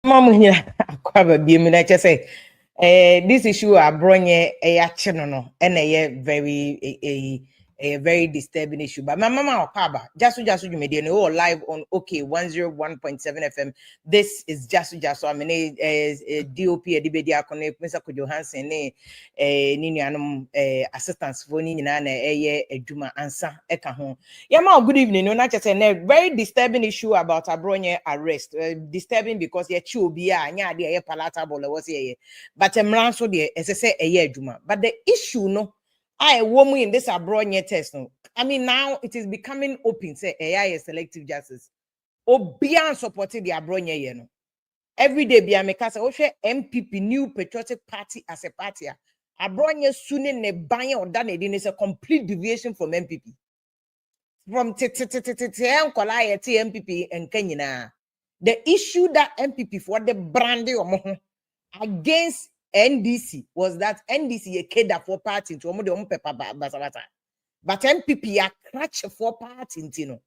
Mama here, Aquaba be me say, this issue Abronye no, and a very disturbing issue. But my mama Okaba, just you made live on OK 101.7 FM. This is just I mean DOP Edibedia connect Mr. Johansson Ninianum assistance for Nina Juma answer Eka home. Yama, good evening. No, not just a very disturbing issue about Abronye arrest. Disturbing because ye chubia nya de palatable was ye. But so de as I say a year Juma. But the issue no, I woman in this Abronye test no. I mean now it is becoming open. Say AI is selective justice. Obian supported the Abronye ye no. Every day be make say MPP New Patriotic Party as a party. Abronye sooner ne banya or done it is a complete deviation from MPP. From MPP and Kenya. The issue that MPP for the brandy against NDC was that NDC a keda for party to but MPP a crutch for party intino.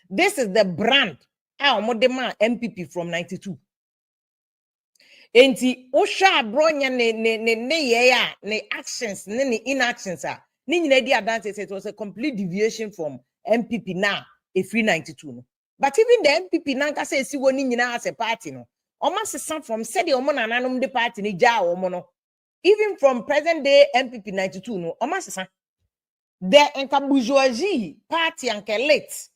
This is the brand MPP from 92. Enti Osha Abronye ne actions ne inactions are. It was a complete deviation from MPP now, a free 92. But even the MPP now says see one as a party no. Almost some from said the Omon and the party ni ja omono. Even from present day MPP 92 no, almost some. The bourgeoisie party and late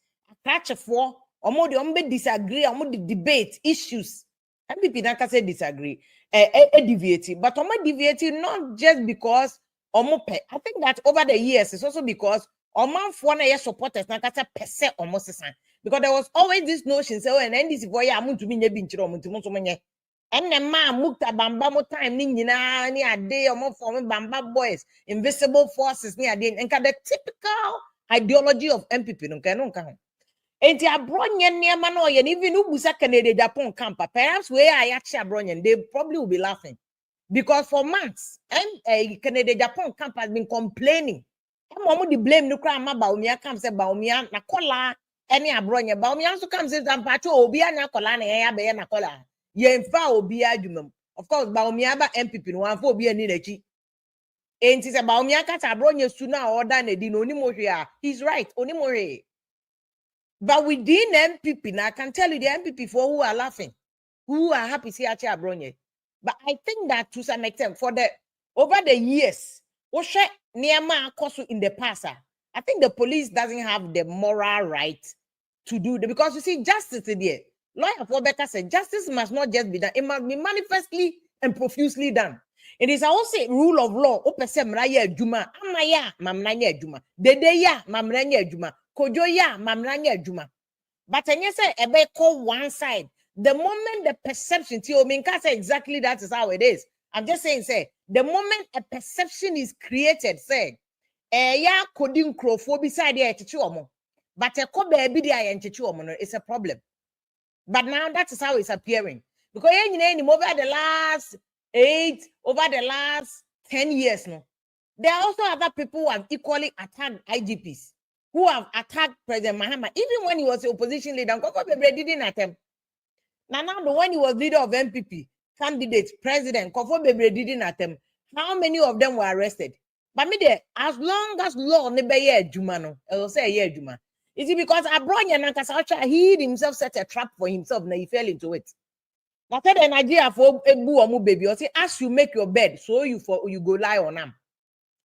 catch for omo disagree, omo debate issues. MPP now say disagree, deviate, but omo deviate not just because I think that over the years it's also because for na supporters na kata percent almost because there was always this notion say and NDC boy amuntu bi nya bi nchiro omuntu so menye enne ma mukta bamba mo time ni nyina ni ade form bamba boys invisible forces ni ade nka the typical ideology of MPP no nka ho enti Abronye niema na oye even ubusa Canada Japan camp perhaps where I actually Abronye they probably will be laughing. Because for months, Canada Japan camp has been complaining. The blame no crime about Baumia comes say Baumia na kola any Abronye. Baumia also comes in Zampacho Obia na kola na ya be na kola. Ye mfa Obia jumum. Of course, Baumia ba MPP no one for Obia ni nechi. And it's about Baumia kata Abronye sooner or than a dino onimoria. He's right, onimore. But within MPP, now I can tell you the MPP for who are laughing, who are happy see Abronye. But I think that to some extent, for the over the years, in the past, I think the police doesn't have the moral right to do that because you see, justice there. Lawyer for Becca said justice must not just be done; it must be manifestly and profusely done. It is also a rule of law. Juma, amaya, mamnanya juma, dedeya, mamnanya juma, kojoya, mamnanya juma. But I say, ebe call one side. The moment the perception, say exactly that is how it is. I'm just saying, say, the moment a perception is created, say, yeah, coding crowfo beside the but a co baby it's a problem. But now that is how it's appearing. Because over the last 10 years, no, there are also other people who have equally attacked IGPs, who have attacked President Mahama, even when he was the opposition leader. They didn't attempt. Now, when he was leader of MPP, candidates, president, Kofo Bebre didn't attempt. How many of them were arrested? But me there, as long as law never year Juma no, I will say year Juma. Is it because Abronye Nankasacha he himself set a trap for himself and he fell into it? But then Nigeria for Ebu Omu baby, or say as you make your bed, so you go lie on them.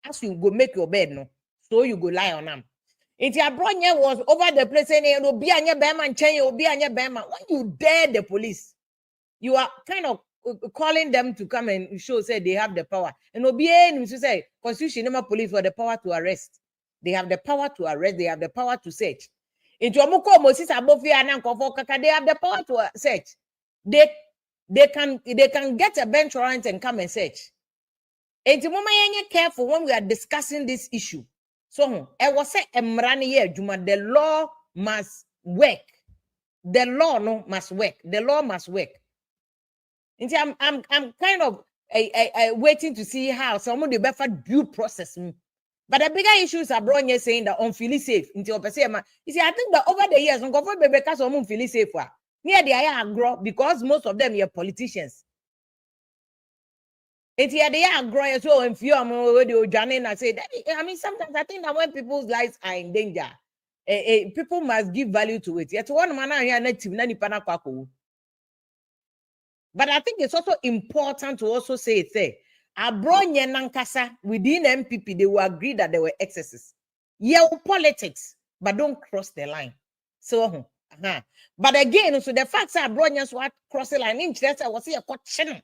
As you go make your bed, no, so you go lie on them. It Abronye was over the place saying, "Obi anya bema and change Obi anya bema." When you dare the police, you are kind of calling them to come and show say they have the power. And Obi to say, "Constitution never police for the power to arrest. They have the power to arrest. They have the power to search." Into Omuko Moses Abofi and Kaka, they have the power to search. They can get a bench warrant and come and search. Into Mama careful when we are discussing this issue. So I was say Juma, the law must work. The law must work. The law must work. And I'm kind of waiting to see how some of the better due process. But the bigger issues are Abronye saying that on feel safe until you see, I think that over the years, on go for baby cause on feel safe. Near the agro because most of them are politicians. It's here they are growing so and few and I say that I mean sometimes I think that when people's lives are in danger, people must give value to it. Yet one man here native nani panakwaku. But I think it's also important to also say it there. Abronye nankasa within MPP, they will agree that there were excesses. Yeah, politics, but don't cross the line. So, but again, so the facts are Abronye what cross the line. Interest was here question.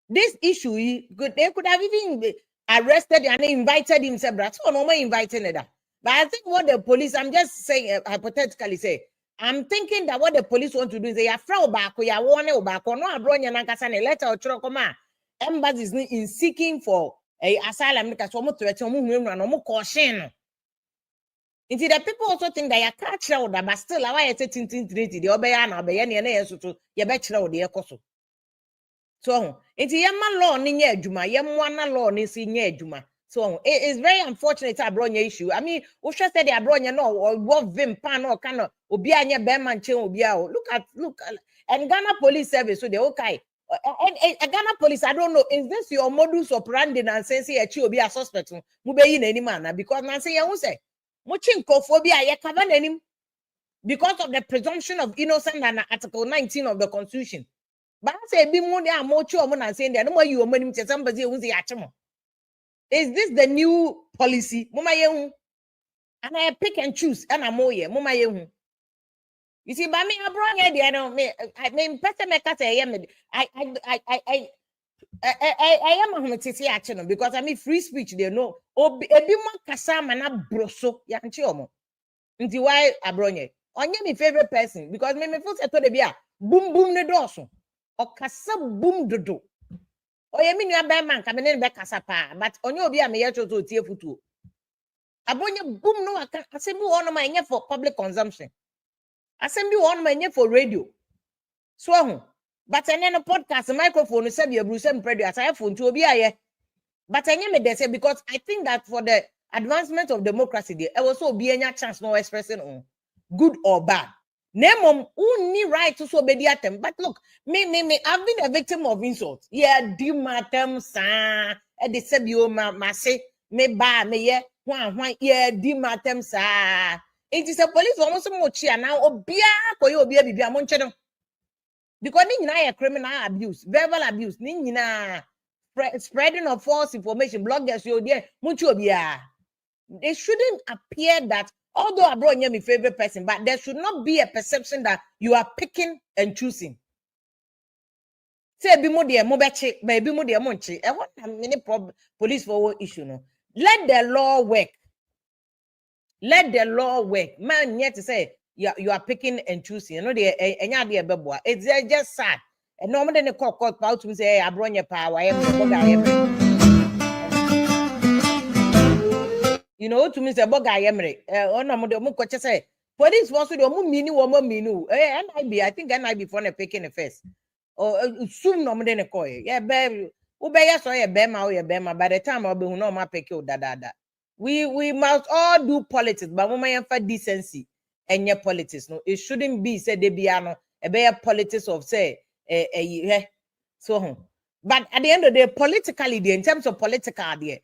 This issue, they could have even arrested and invited himself. So no more inviting it. But I think what the police, I'm just saying hypothetically say, I'm thinking that what the police want to do is they are fraud back, we are warning back, or no Abronye nankasa letter or chokoma. Embassies in seeking for a asylum because one more caution. Indeed, the people also think that you catch out, but still, I say tintin the obey and obey any so to your bachelor or the ecoso. So, it's yamma law in your juma, yamwana law in senior juma. So, it is very unfortunate Abronye issue. I mean, who should say the Abronye no, or what vim pan or cano, Obianya Beman Chen Obiao. Look, and Ghana Police Service, so they okay. And Ghana Police, I don't know, is this your modus operandi and sense here to be a suspect? Mube in any manner because Nancy, I won't say. Muchinkophobia, you cover him because of the presumption of innocence and Article 19 of the Constitution. But I say, be more than more sure when I say that no more you money to somebody who's the achamo. Is this the new policy? Mama yehu. And I pick and choose and I'm more here. Mama yehu. You see, by me, I don't mean, person make us say, I am a humanitarian action because I mean free speech. They know. Obi kasama na broso yanchiomo. Nti why Abronye? Onye my favorite person because me feel say to the bia boom boom ne doso. O kasa boom dodo. Oye mi nua be man ka me ne be kasa pa but onye obi a me ye choto tie futu. Abronye boom no aka asem bi wono ma enye for public consumption. Asem bi wono ma enye for radio. So but then a podcast microphone said you Bruce and Predu as I phone to be a but I never they say because I think that for the advancement of democracy, there also be any chance no expressing on good or bad. Name only right to so be at them. But look, me, I've been a victim of insult. Yeah, do matem sa and they said you ma say me ba me yeah yeah do matem sa. It is a police almost much now obia ko you obia bibia monche. Because ni criminal abuse, verbal abuse, ni spreading of false information, bloggers, you there, mucho biya. It shouldn't appear that, although Abronye is my favorite person, but there should not be a perception that you are picking and choosing. Say, be more dear, mobeche, maybe more dear monchi. I want many police for issue. No, let the law work. Let the law work. Man, yet to say. You are picking and choosing. You know, it's just sad. And normally the court out to say, Abronye power, you know, to me, say, Boga Emery. Say, police wants to do minu. I think NIB for the picking the face. Or soon no more than a coy. Yeah, baby. Ubaya saw a bema by the time I'll be no ma pick you da. We must all do politics, but we have decency. And your politics, no, it shouldn't be said they be a politics of say so. But at the end of the day, politically, in terms of politically,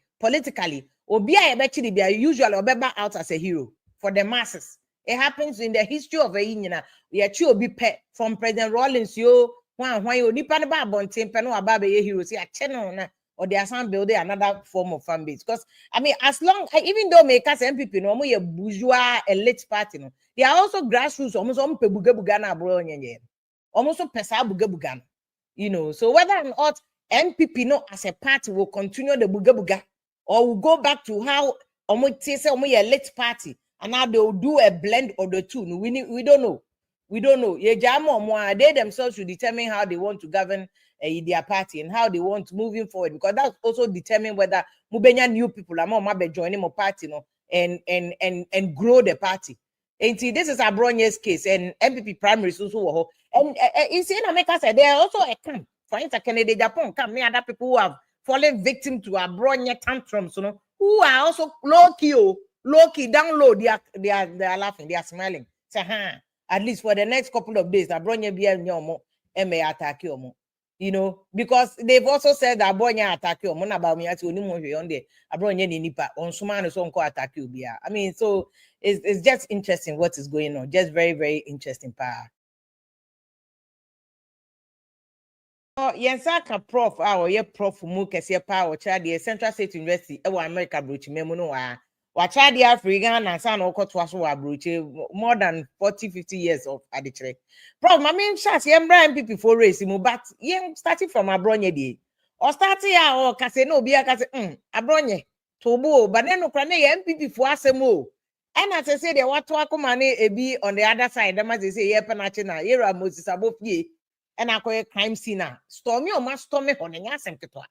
Obia actually be usually Obeba out as a hero for the masses. It happens in the history of a union. We are be pet from President Rawlings. You when you depend about Bontin Peno about a hero, see a channel or they are some building another form of fan base. Because I mean, as long even though make us MPP no more a bourgeois elite party, no, they are also grassroots, almost bugana Abronye, almost pesa bugana. You know, so whether or not MPP no as a party will continue the buga or will go back to how almost a elite party and now they will do a blend of the two. We don't know. We don't know. They themselves should determine how they want to govern their party and how they want moving forward, because that's also determine whether mubenya new people are more joining more party, no, and grow the party. And see, this is Abronye's case, and MPP primaries also. And you see, in America, there are also a camp. For instance, Canada, Japan, camp. Many other people who have fallen victim to Abronye tantrums, you know, who are also low key, down low. They are laughing, they are smiling. Say, at least for the next couple of days. Abronye biya nyomo eme attack omo. You know, because they've also said that Abronye attack omo na ba me ati oni mo hwe on there. Abronye ni nipa on suma no so nko attack you biya. I mean, so it's just interesting what is going on. Just very, very interesting pa. Oh, yensaka prof ye prof mu kese pa o cha the Central State University e wa America brochi memu no wa cha the Africa na sa na okoto so wa brochi more than 40-50 years of adichere. Prof, I mean chat ye mbra MPP for race mu, but ye starting from Abronye dey. Or starting ya o kase no obi akase Abronye tobo but then no kra na ye MPP for asem o. And as I say the what akoma na ebi on the other side dem as they say ye penache na ye ra Moses abofie. And I call a crime scene. Stormy or must stormy on the Yassam Kitoa.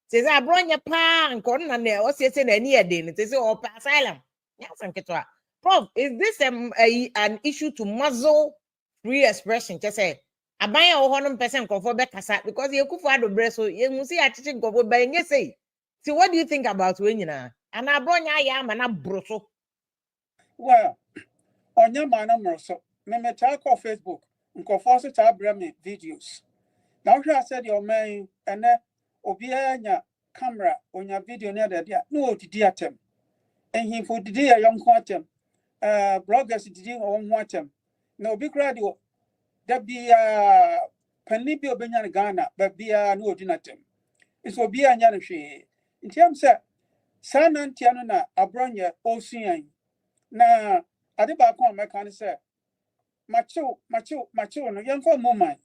Says Abronye pa and cordon and there was yet in a near day. It is all asylum. Yassam Kitoa. Prof, is this an issue to muzzle free expression? Just say, I buy a 100% conform back because you could find the breast, so you must see a teaching go by and you say. So, what do you think about when you know? And Abronye I am and I'm brutal. Well, on your man, I'm so. Me talk on Facebook. Nkofoso ta breme videos. Now I said your man and obia nya camera on your video near there. No did atem. And he for did a young quantum. Bloggers did on quantum. No big radio. That be Penibio Benyan Ghana, but be no dinatem. It's obia nyanashi. In terms of San Antiana Abronye Ocean. Na Adibakon mekan say macho no yemfo moment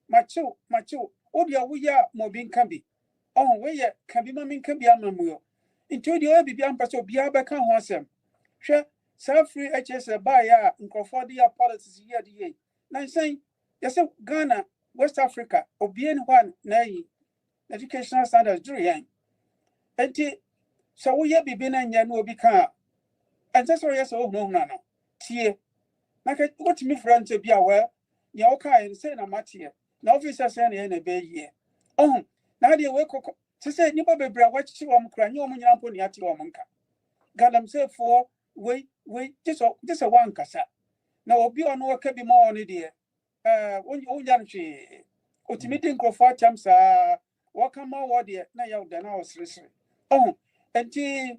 macho odia wo ya mobin kan bi oh we ye kan bi mamin kan bi amamuyo into the obi bi ampaso bia be kan ho asem hwe sa free hs ba ya nkofo dia policies here the na say yes Ghana West Africa obien one na yi educational standards do yan enti so wo ye bibi na nya no obi kan and that's why yes oh no tie what me friend to be aware, you okay, and say, no matter. No officer saying in a bay year. Oh, now they work to say, you probably what you want crying, you want to at your monka. Got them say for wait, just a one cassa. Now, be on work can be more on it, dear. When you young she, ultimating for 4 times, walk on more dear, now you're than I was listening. Oh, and tea,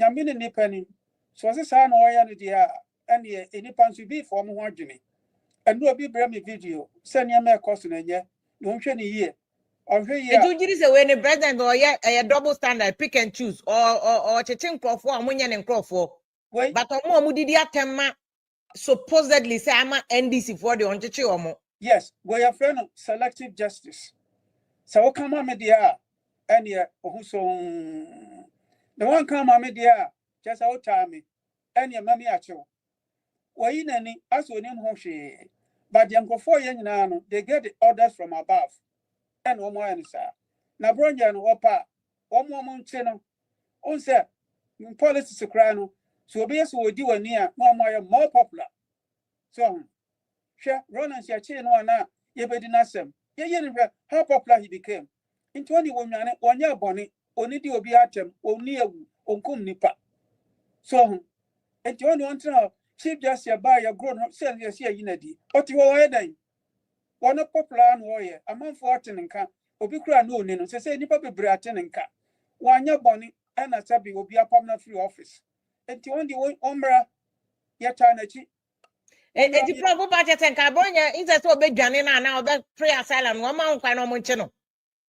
Yamina Nippany. So as a son or dear. And any pants will be for more Jimmy. And do a big bremy video. Send your mail cost in a year. Don't show any year. Or here, you say when the president or a double standard, pick and choose, or checking crop for Munyan and crop for. But Momudia Tema supposedly say I'm NDC for the Onchichomo. Yes, we are friend of selective justice. So come on, media, and yeah, who's on the one come on media, just out time, and your mammy at you. Why in any as we name Hoshi, but the uncle 4 years now, they get the orders from above. And one more answer. Now, Abronye and Opa, one more mountain, on set, policy secrano, so be as we do near more popular. So, share run and share chain one now, ye be dinasem. Ye how popular he became. In 21 year bonnet, only the obiatem, only a uncum nipa. So, and you only want to know. Chief Justice by a grown up sell yes here in a d. What you are then? One of popular warrior, a month for attending camp, Obicra no nino, say Nipa be attending camp. 1 year bonnet and a sabi will be a permanent free office. And to only one umbra yatanachi. And the problem budget and Abronye is a so big Janina now that free asylum, 1 month and no munchino.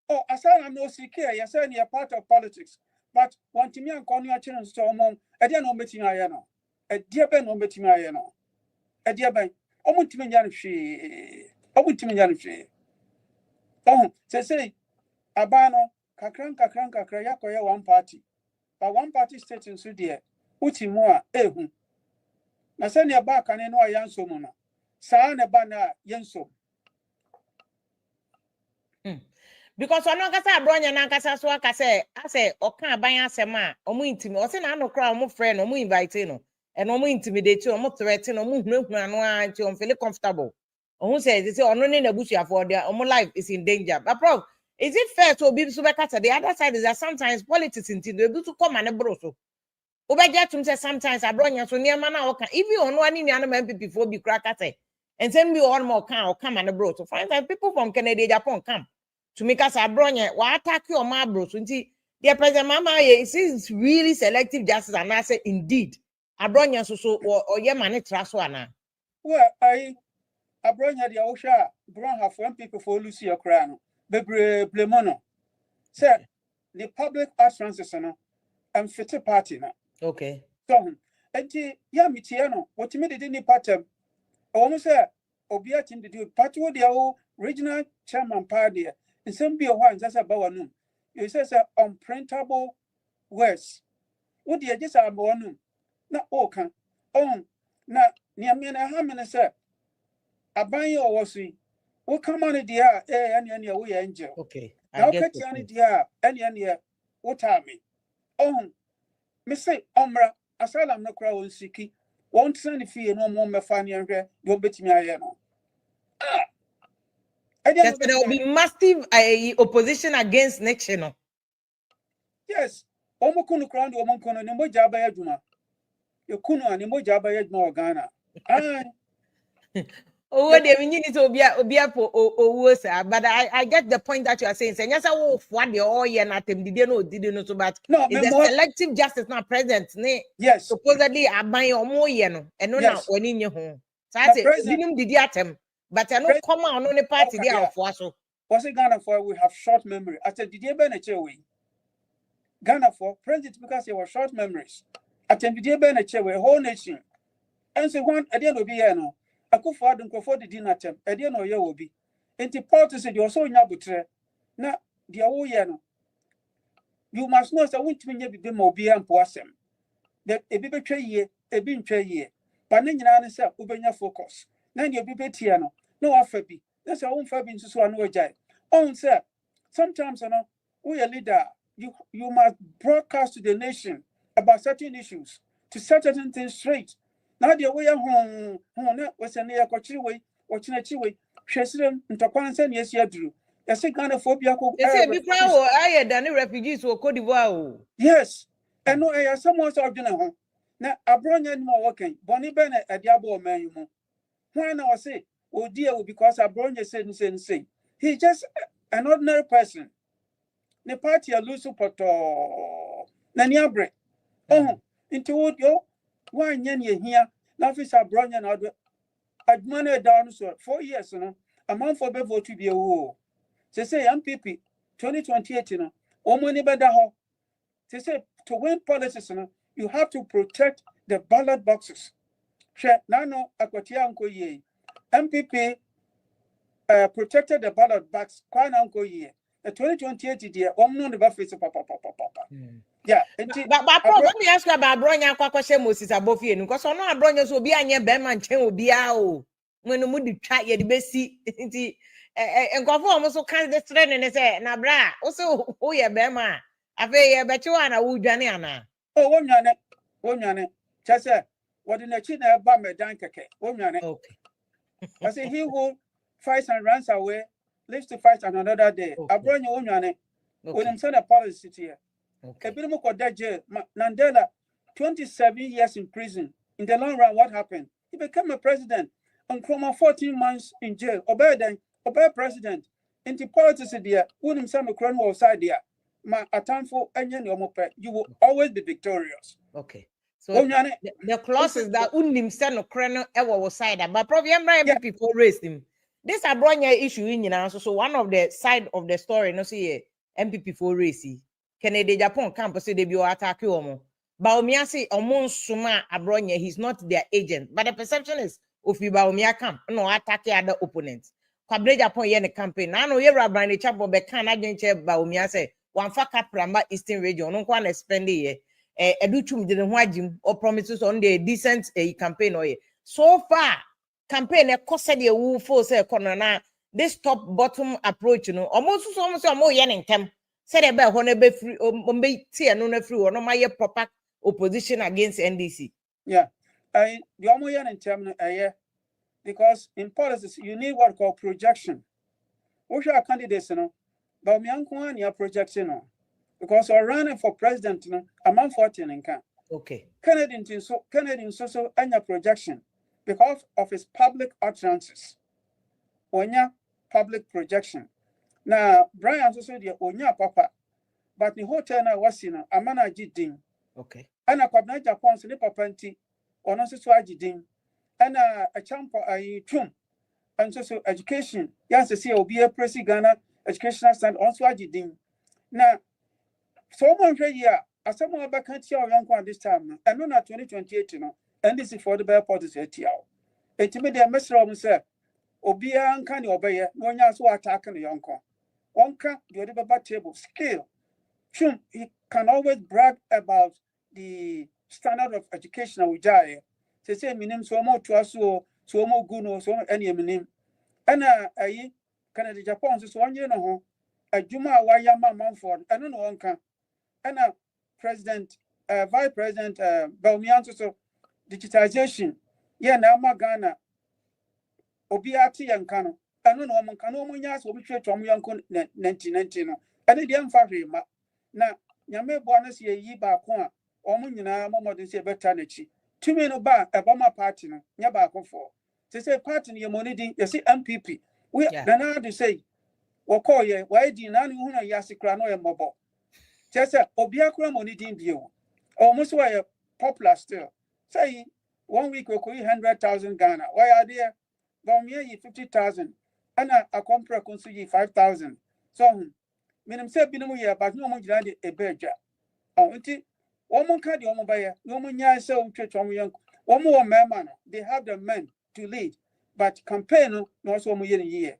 Oh, asylum no seek here, yes, only a part of politics. But one to me and Conia children so among, I didn't know meeting I know. A dear Ben on betting I know. A dear Ben, I want to mean she. I want to mean she. Oh, say, Abano, Kakran, Krayako, one party. But one party state in Sudia, Utimua, ehum. Na send your back and no yanso mona. Sana bana yanso. Because I know Abronye and Kasa so I say, or can't buy us a man, or more intimate, or send no crowd, more friend, or more inviting. And no more intimidate you, or more threaten, or move no one to feel comfortable. Or who says it's on running a bush for their own life is in danger. But prof, is it fair to be super the other side is that sometimes politics into the do to come and a broso? Obeja tum say sometimes Abronye so near man oka even on one in an MPP for be crackate and send me on more can or come and bro. So find that people from Canada, Japan come to make us Abronye. Why attack your my bro? So dear President Mama, is really selective justice, and I say indeed. Abronye so or your money trust one. Well, Abronye the Osha, Bron have one people for Lucy or Crown, Bebre Blemono. Sir, the public utterances and fit a party now. Okay. So, and ya mitiano, what you made it in the pattern. Almost say, Obia team to do party with the regional chairman party, and some be a one that's about noon. It says unprintable words. What do you just have one? Not all can. Oh, now, near me and a hammer, sir. A buy your was what come on the dear, any way angel. Okay. Now, catch any dear, any what time me. Oh, Miss say, Omra, asylum no crowd siki. Won't send if you no more funny and don't bet me. I know. Yes, there will be massive opposition against nation. Yes. Omokunu crown, Omokono, Nemo Jaba Yaduma. You kuno and Nemo Jaba Yadma Ghana. Oh, they need to be but I get the point that you are saying. Yes, what the all year nothing didn't know so but no, is the selective justice not present? Yes. Supposedly I buy or more and no now when in your home. So I say minimum did atem, but I know come on the party there for so. Was it Ghana for we have short memory? I said, did you burn a chair way? Ghana for president because they were short memories. I said, did you burn a chair way? Whole nation. And so one at the end of the year, no. I could for them for the dinner term. At the end of year will be. And the party said, you're so nabutre. Now, the whole year, no. You must know, so I won't mean you be more be and possum. That a baby tray year, a bin tray year. But then you answer, Ubenya focus. Then you be tiano. No, I be. That's our own Fabian to so no jai. Oh, sir, sometimes, we a leader, you must broadcast to the nation about certain issues, to set certain things straight. Now, the way home, was a near Kochiway, or Chinachiway, Sheslam, and Tokwan Sen, yes, you drew. I say, kind of phobia. I than refugees or Cote d'Ivoire. Yes, and no, I someone's ordinary. Now, Abronye more working, Bonnie Bennett at Diabo man. Why now I say, oh dear, because Abronye said and say, he's just an ordinary person. The party are loose support. Naniabre. Oh, into what yo? Why Yenny here? Nothing Abronye and other. I'd money down so 4 years, a month for before to be a war. They say, MPP 2028, money better. They say, to win politics, you have to protect the ballot boxes. Nano Akwatia Unko Ye. MPP protected the ballot box. Kwana Unko Ye. The 2028 year, the buffets. Yeah. But let me ask you about Abronye Kwakoshe Moses Abofi, because I know Abronye will be a Berman Chen will be out. When the moody try the best and go for almost kind of the strength and say, Nabra, also, oh, yeah, Berman. I feel bet you are a wood Janiana. Oh, 1 minute. Just what in the China Bama Dankake. 1 minute. Okay. I say he who fights and runs away lives to fight another day. Abronye 1 minute. When him send a policy here. Okay. Nandela, 27 years in prison. In the long run, what happened? He became a president. And from 14 months in jail. Obey president. Into politics there. When him send a crown outside there. Ma atamfo enye no mope, you will always be victorious. Okay. So the clause is that unim send no kreno ewo side, but problem people raised him. This Abronye issue in so one of the side of the story no see MPP for race. Canada Japan campus they be attack you. But Baumia say omon suma Abronye, he's not their agent. But the perception is if you Baumia camp no attack other opponents. Kwabre Japan ye campaign. Na no ye Abronye chapel be can agent Baumia say one fa Kapramba Eastern region, no one spend ye. Educhum didn't wajim or promises on the decent campaign or so far campaign a cost the woo for say corner this top bottom approach, almost more yen tem said about when be free tea no free or no my proper opposition against NDC. Yeah, the almost yen in term because in politics you need what called projection. What's your candidates, but me uncle your projection because we're running for president, I'm 14 in camp. Okay. Kennedy so any projection because of his public utterances. Onya public projection. Now Brian so the onya papa, but the hotel na was in amana jidin. Okay. Ana kwabna Japan so ne papa nti ono so agidin. Ana a champo a tum. And so education, yes, see obi a presi Ghana educational stand also agidin. Now so one here as someone back can't see our young one this time, and no 2028, and this is for the bear policy at Yao. Intimidate Mr. Robinson, Obia and Canny obey, one year so attacking the young con. One can do the table skill. Chum, he can always brag about the standard of education we die. They say, Minim so more to us, so more good, or so any minim. And I Canada Japan, so 1 year no a Juma Wayama Mumford, and no one can. And President, Vice President Belmian so digitization. Yeah, now Ghana. Obiati and Kano. I don't know, man, Kano Munyas will be trade from Yanko 1990. And it didn't fare ma. Now, Yame Bonus ye ba kwa, or Munina, Momo de say Bertanici. 2 men ba a bomber party, Yabako for. They say party your money, you see MPP. We then how to say, Wako ye, why do you not know Yasikrano and Mobo? Just a Obiakra money didn't view. Almost why a popular still. Say 1 week we could 100,000 Ghana. Why are there? Bawumia 50,000. Ana a compra consugi 5,000. So, minimum say binimu ya, but no more than a beja. Until one more card, one more buyer, no more nya so church on young. One more man, they have the men to lead, but campaign no so more year.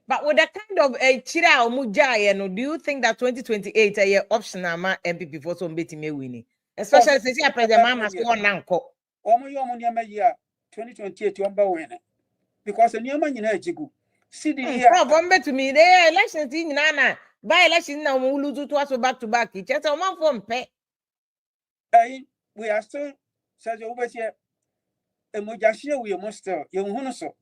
But with the kind of a chira or mujaya, no, do you think that 2028 a year option ama MPP for some betting me winning? Especially since you president mama score nanko. Omo yo mo nyama year 2028 yomba winning. Because the new man in Ejigu. See the year. Problem to me, the elections in Nana. By election now, we lose to us back to back. It's just a one from pay. We are still says over here. A Mojashia, we must still young so.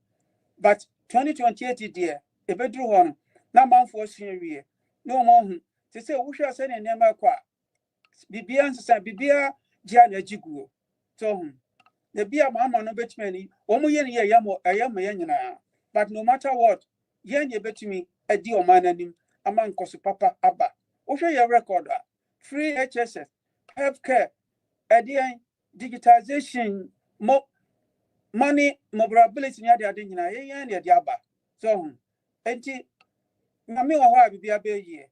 But 2028 dear, a bedroom one, no man for senior. No more. They say, we shall send a name qua. Bibian said, Bibia Jan Ejigu. So, the beer mamma no bet many, yen yamo, I am a yana. But no matter what, yen ye bet me a deal man and him among Kosu Papa Abba. Osha your record, free HSS, healthcare, a dear digitization, more money, mobility near the Adina, and the Abba. So, enti, Nami or be a year.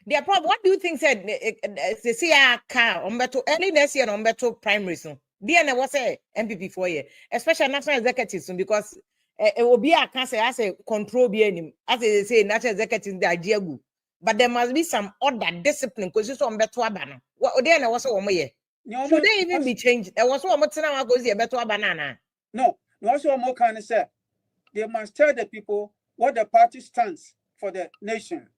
Their problem, what do you think said the CR car on better early next year on better primary soon? DNA was a MPP 4 year, especially national executives soon because it will be a cancer as a control being as they say national executives the idea good. But there must be some other discipline because it's on better banana. What DNA was a year. Should they even be changed? There was one more time goes here better banana. No, also more kind of say they must tell the people what the party stands for the nation.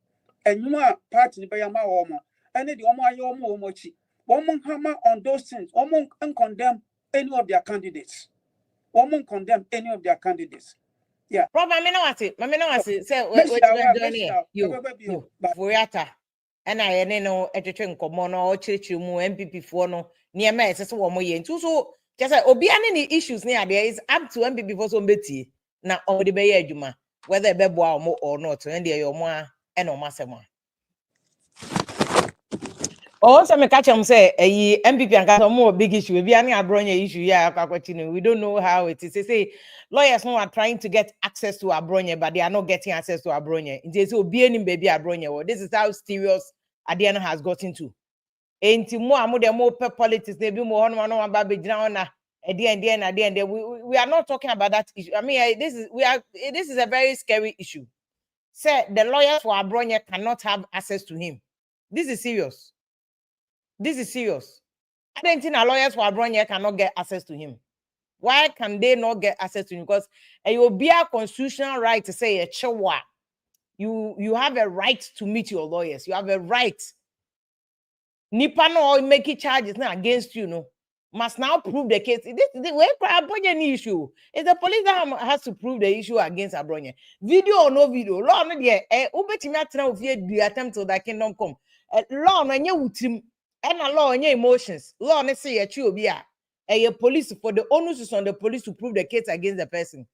And you are party by Yama Omo, and the Oma Yomo Mochi. One hammer on those things, one condemn any of their candidates. One condemn any of their candidates. Yeah. Problem, I know what it. Say, you, Voyata. And I know at a train common or church you MPP for no near me, as a woman. And so, just Obi any issues near there is up to MPP for some betty. Now, over the Bay Juma, whether Bebo or not, and the Yoma. And no massama. Also, me catch him say a MPP and got more big issue. If you any Abronye issue, yeah, we don't know how it is. They say lawyers now are trying to get access to Abronye, but they are not getting access to Abronye. They say, "Be any baby Abronye." Well, this is how serious Adiana has gotten to. And more politics, they be more on baby down at the end. We are not talking about that issue. I mean, this is a very scary issue. Say the lawyers for Abronye cannot have access to him. This is serious. This is serious. I don't think our lawyers for Abronye cannot get access to him. Why can they not get access to him? Because it will be a constitutional right to say a chewa. You have a right to meet your lawyers. You have a right. Nipa no make charges now against you, no. Must now prove the case. This is the way Abronye issue. It's the police that has to prove the issue against Abronye. Video or no video. Law no there. Ubetimi atena ofie di attempt to that kingdom come. Law no nye utim. and a law on your emotions. Law ne say a chubia. A police for the onus is on the police to prove the case against the person.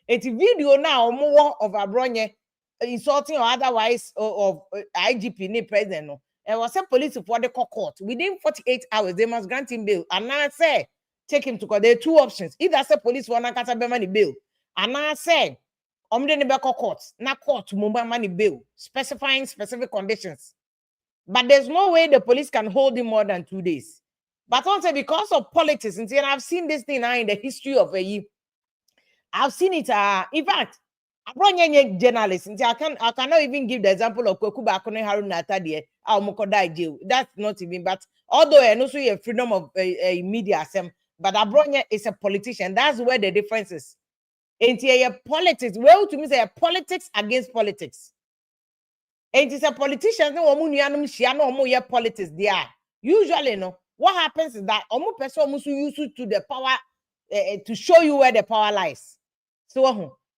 It's video now more of Abronye insulting or otherwise of IGP ne president. No. And was a police for the court. Within 48 hours, they must grant him bail. And now say take him to court. There are two options. Either say police want to cut money bail. And now say the court, na court mobile money bail, specifying specific conditions. But there's no way the police can hold him more than 2 days. But also because of politics, and I've seen this thing now in the history of a year. I've seen it. In fact, Abronye journalist. I cannot even give the example of Kweku Bakone Harun Natadie. Jail. That's not even. But although I know so you have freedom of media, but Abronye is a politician. That's where the difference is. And here politics. Well, to me, say politics against politics. And it's a politician. No, politics. They are usually no. What happens is that almost person use to the power to show you where the power lies. So,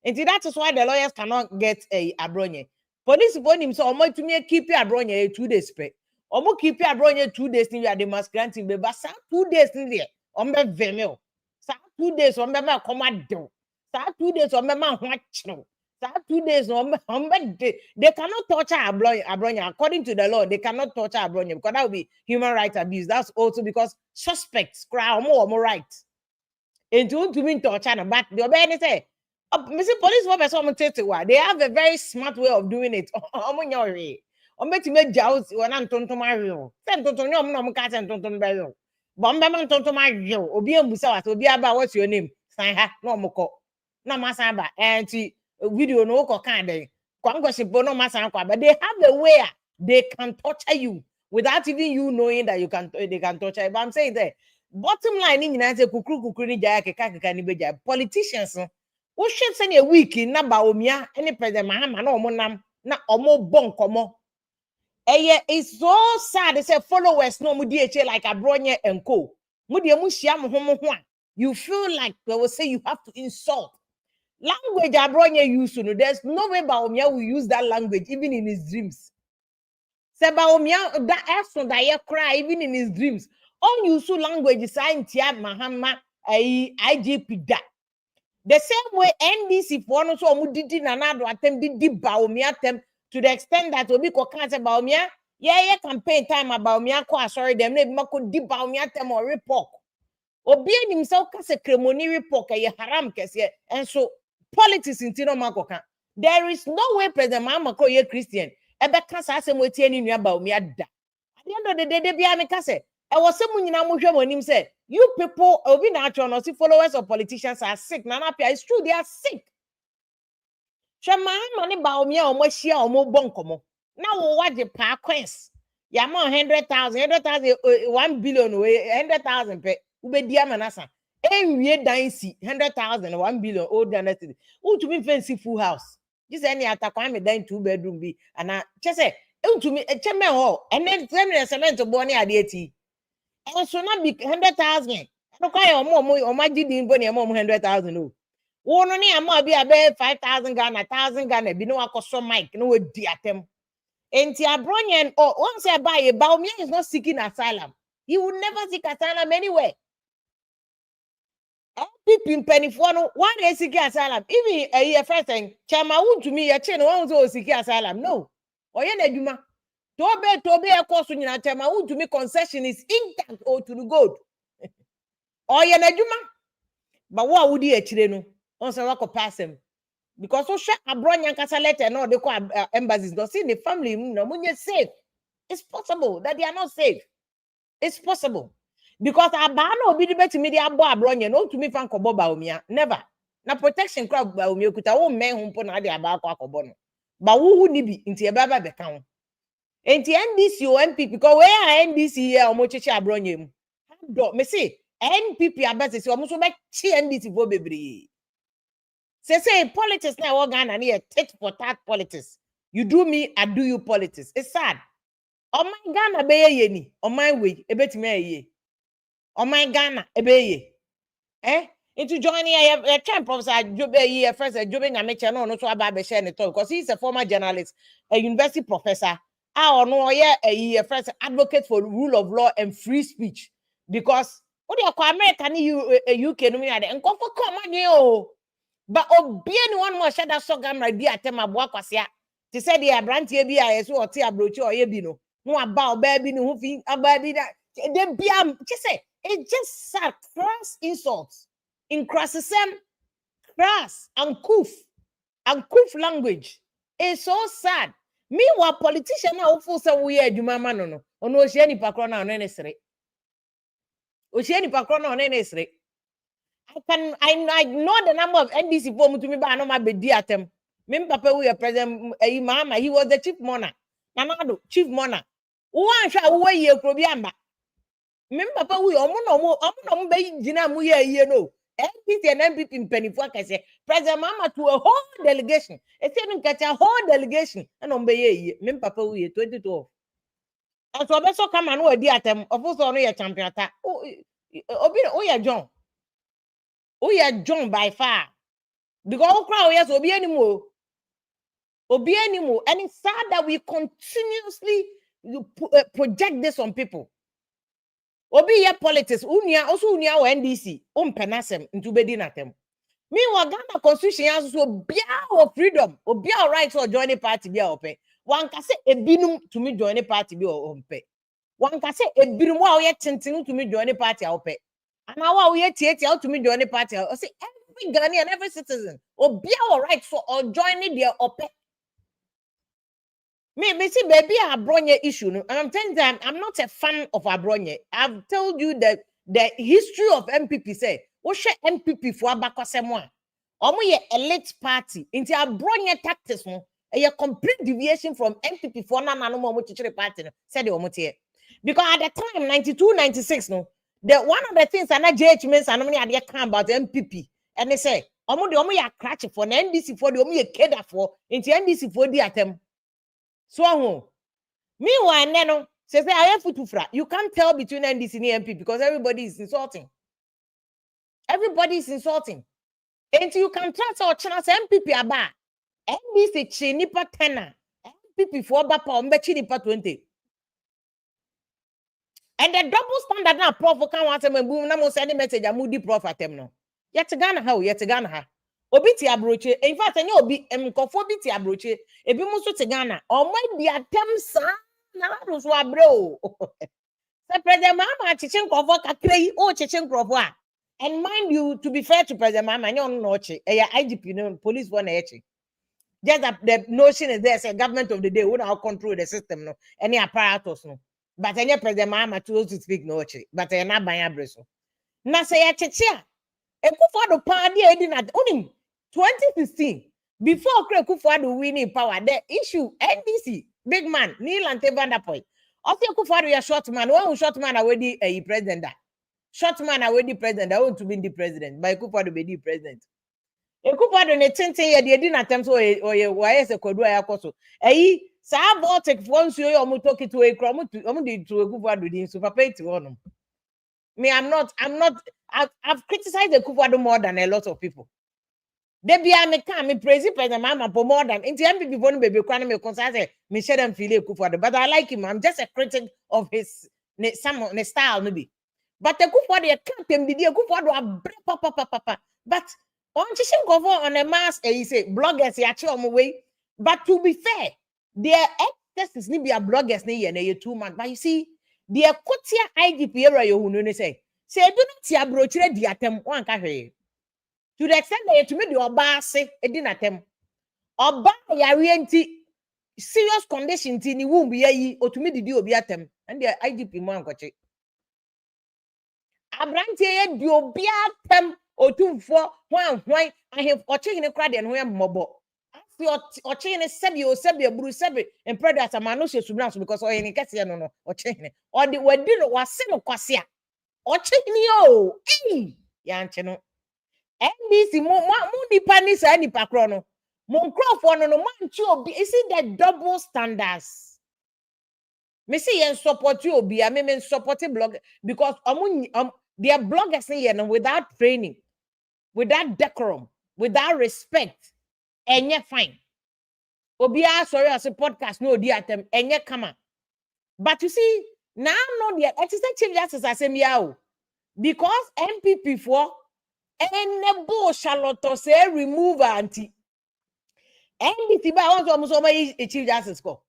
and that is why the lawyers cannot get a Abronye. Police want him so almost to me keep Abronye 2 days. Almost keep Abronye 2 days. They must grant him, but 2 days in there. Venue. 2 days. Commando. 2 days. 2 days, they cannot torture Abronye. According to the law, they cannot torture Abronye because that would be human rights abuse. That's also because suspects cry more right. And to mean torture, but the obey say, Mr. Police they have a very smart way of doing it. To make jaws when I'm to Mario. Send to no cat and to Mario. Bomberman to Mario, Obia Musa, Obia, what's your name? Sign no moko. No masaba, and video no kind but they have a way they can torture you without even you knowing that they can torture you. But I'm saying that bottom line in United politicians who should send a week in Nabaomia any president Mahama no monam na omo bon komo. It's so sad. They say followers no mudiche like Abronye and co. You feel like they will say you have to insult. Language Abronye used to know. There's no way Baomia will use that language even in his dreams. Say Baomia that action that you cry even in his dreams. All use language is Mahama IGP da. The same way NDC for no so mudidi nanado attempt did Baomia attempt to the extent that Obi can't say Baomia. Yeah, campaign time about Baomia ko sorry them maybe mako di Baomia tem or report. Obi himself can say cremoni report ye haram kese and so politics in Tino Makoka. There is no way President Mamako ye Christian. Ebe kasa asem wetie ni nua ba omia da. At the end of the day, they be ameka say. I was someone in Amusha when him said, you people, Obi natural, followers of politicians are sick. Nanapia, it's true, they are sick. Shama money ba omia omo shia omo bonkomo. Now what the pa queens? Yama 100,000, 1 billion, 100,000 pe. Ube diamanasa. We dynasty 100,000, 1 billion old dynasty. Who to me fancy full house? Just any attack I'm a 2-bedroom be and I just say to me a chairman hall and then send me a cement to Bonnie at the and so not be 100,000. No cry or more or my didn't bonnie mom 100,000. No. One only a more be a bed 5,000 Ghana, 1,000 Ghana, be no across Mike, no dear them. And Abronye or once I buy a Baumia is not seeking asylum. He would never seek asylum anywhere. People penny for no one is seeking asylum. Even a year first thing, Chama would to me a chain one was seeking asylum. No, or Yeneduma. Tobe a course in Chama would to me concession is intact or to the good. Or Yeneduma. But what would he actually know? Also, I could pass him. Because so share Abronye Casa letter, no, they call embassies. Don't see the family, no, when you're safe. It's possible that they are not safe. It's possible. Because Abano be the better media Abronye, no to me fan kobo baumia. Never. Na protection crowd baumia kuta wo men humpo na de aba kwa kobo no. Ba wo ni bi nti e baba be kan. Enti NDC o MPP because where NDC here o mo cheche Abronye mu. Do me say NPP abase se o mo so be chi NDC vo bebre. Say politics na wo Ghana na tit for tat politics. You do me, I do you politics. It's sad. Oh my Ghana be ye ni. Oh my way, ebetime ye. Oh my Ghana ebeye. Into joining a champ Professor Jobe ye first Jobe Nyamecha no so aba be share ne talk because he's a former journalist, a university professor, Our no a first advocate for rule of law and free speech because what you call American UK no me ade enko for come on o but obi anyone more share that sogam right bi atem aboa kwasea te say the Abronye bi a yeso ote Abrochi oye bi no no aba oba bi no hu fi aba bi that they bi just say it just sad crass insults in crassism crass and coof language. It's so sad. Meanwhile, politician now full say we adwuma ma no no. Ono ohia nipa kro na ono ne sere. Ohia nipa kro na ono ne sere. I know the number of NDC for to me ba no ma be di atem. Me papa we president mama he was the chief monarch. Nanado chief monarch. One hwa wo ye kro bi amba. Me papa we omo be gina mu ye no. NPP and NPP penifua kase President Mama to a whole delegation. It's even catch a whole delegation. And on be me papa we 2012. And so beso come and we di atem of us on your champion attack. Oh yeah John. Oh yeah John by far. Because crowd yes obi anymore. Obi anymore. And it's sad that we continuously project this on people. Obi ye politics unia also unia o NDC penasem into bedi natem. Meanwhile, Ghana constitution has so bia of freedom, or bia right to join a party bia ope. One can say a binum to me join a party bia ope. One can say a binum wa yet tinting to me join a party ope. And now we yet out to me join a party. I say every Ghanaian, every citizen, or bia right so or joining their ope. Me see baby Abronye issue. And I'm telling them I'm not a fan of Abronye. I've told you that the history of MPP say, what should MPP for Abakosemo? Omo ye elite party. Into Abronye tactics no, a complete deviation from MPP for na no more party. Said the omotie. Because at the time, 92, 96, no, the one of the things and JH means and many idea come about MPP. And they say, omo ya cratch for the NDC for the omo ye keda for into NDC for the atem. So meanwhile, Neno says I have to fra. You can't tell between NDC and MP because everybody is insulting. Everybody is insulting. And you can trust our channels MPP aba. NDC chinipa 10. MPP for bapa ombe chinipa 20. And the double standard now prof can want them boom na mo send message amudi prof atem no. Yet Ghana ha. Obi ti Abroche. In fact, any obi nkofo bi ti Abroche. Ebi mo so ti Ghana. Omo di atem sa na la so abro. Se President Mama chiche nkofo kakre o chiche nkofo a. And mind you, to be fair to President Mama, you no chi. IGP no police one echi. Just that the notion is there, say government of the day who now control the system no. Any apparatus no. But any President Mama to speak no chi. But na ban abreso. Na say ya chiche. Ekufado party edi na onim 2016 before Ekufado winning power the issue NDC big man Neil and Vanderpoint also Ekufado ya short man one short man already a president short man already president I want to be the president but Ekufado be the president Ekufado ne tintin ye de edi na tem so oye why se kodu ayakoso eyi sa Baltic once you omo talk to e kro omo dey to Ekufado din so papa eti wono me I've criticized the Ekufado more than a lot of people. They be a me praise President Mama for more than into MPP for baby crying me concern me share them feel Ekufado, but I like him. I'm just a critic of his some style maybe. But the Ekufado you can't him the Ekufado papa. But on Chishin cover on a mass he say bloggers ya on my way. But to be fair, their excesses need be a bloggers near 2 months. But you see, the Kotia IGP area you who say do not see a brochure di atem one carry. To the extent that to me the oba say edin atem. Oba yare enti serious condition ti ni womb ye o to me di obi atem and the IGP mo ankoche. Abronye ye di obi atem otumfo hwan ahef oche ne kra de no ye mmobo. Afi oche ne sebi buru sebi and predator man no she subran because o ye ne kese no oche ne. Or the wadi no wase no kwase a. Oche ni o. Ya nche no. NDC mo nipa ni sa nipa kro no mo nkrofo no manchi obi is it the double standards me see yen support you obi me support blog because their bloggers here no without training without decorum without respect enye fine Obia sorry as a podcast no di atem enye kama. But you see, now no the chief justice asem because MPP for enable Charlotte say remove anti. NDC ba won so mo so a chief justice ko.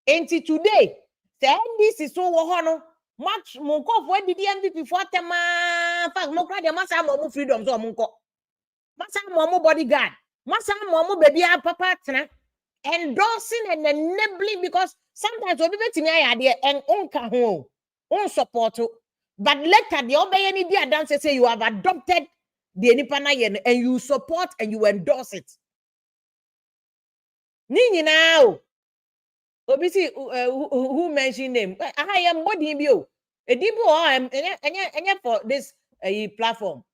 Enti today, say NDC so wo ho no match mo ko for didi MPP for tema fact mo kra de masa mo freedom so mo nko. Masa mo bodyguard. Masa mo baby papa tena. Endorsing and enabling because sometimes we be me idea and unka ho un support but later the obey any dia dance say you have adopted the nipa na yen and you support and you endorse it ni now obi see who mention name I am body bi o edibo enye for this platform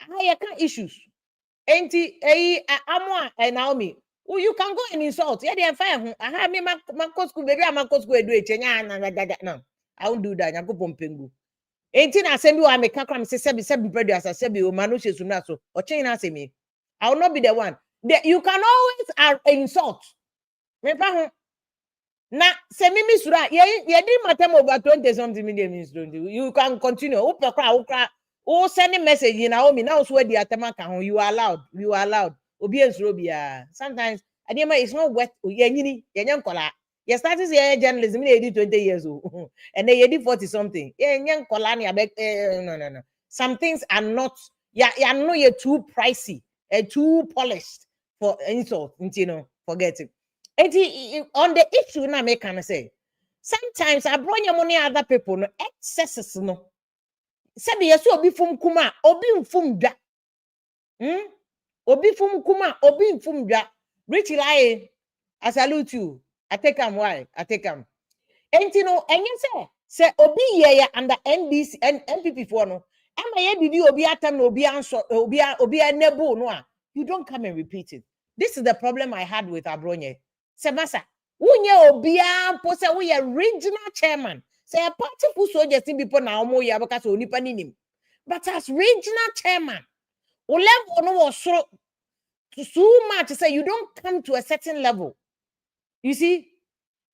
I can issues enti amo Naomi. Oh, you can go and insult. Yeah, they're fine. I have me my school, baby. I'm school do it. No, I won't do that. I go pompengu. Ain't I send you? I make a crime. Say, sebi, brother, as I said, you manage to not so. Or chain answer me. I will not be the one. You can always insult. Remember, now, send me Sura. Yeah, didn't matter over 20 something million means don't you? You can continue. Oh, send a message in Naomi. Now, swear the atama you are allowed. You are allowed. Obedience Robia. Sometimes it's not worth you started journalism 20 years old and they did 40 something. No. Some things are not you're too pricey and too polished for insult, forget it. On the issue now make can say sometimes Abronye money other people no excesses no. Sabi yesu obi fum kuma obi mfum dwa. Obi fum kuma obi mfum dwa. Rich lie. I salute you. I take him why? I take him. Enti no enye say obi ye under NDC and MPP for no. Ama ye didi obi atam no obi answer obi enable no a. You don't come and repeat it. This is the problem I had with Abronye. Semasa, unye obia po se we regional chairman. Say a party fu soldiers people na omo ya because onipa ninim. But as regional chairman, o level no was so much say you don't come to a certain level. You see,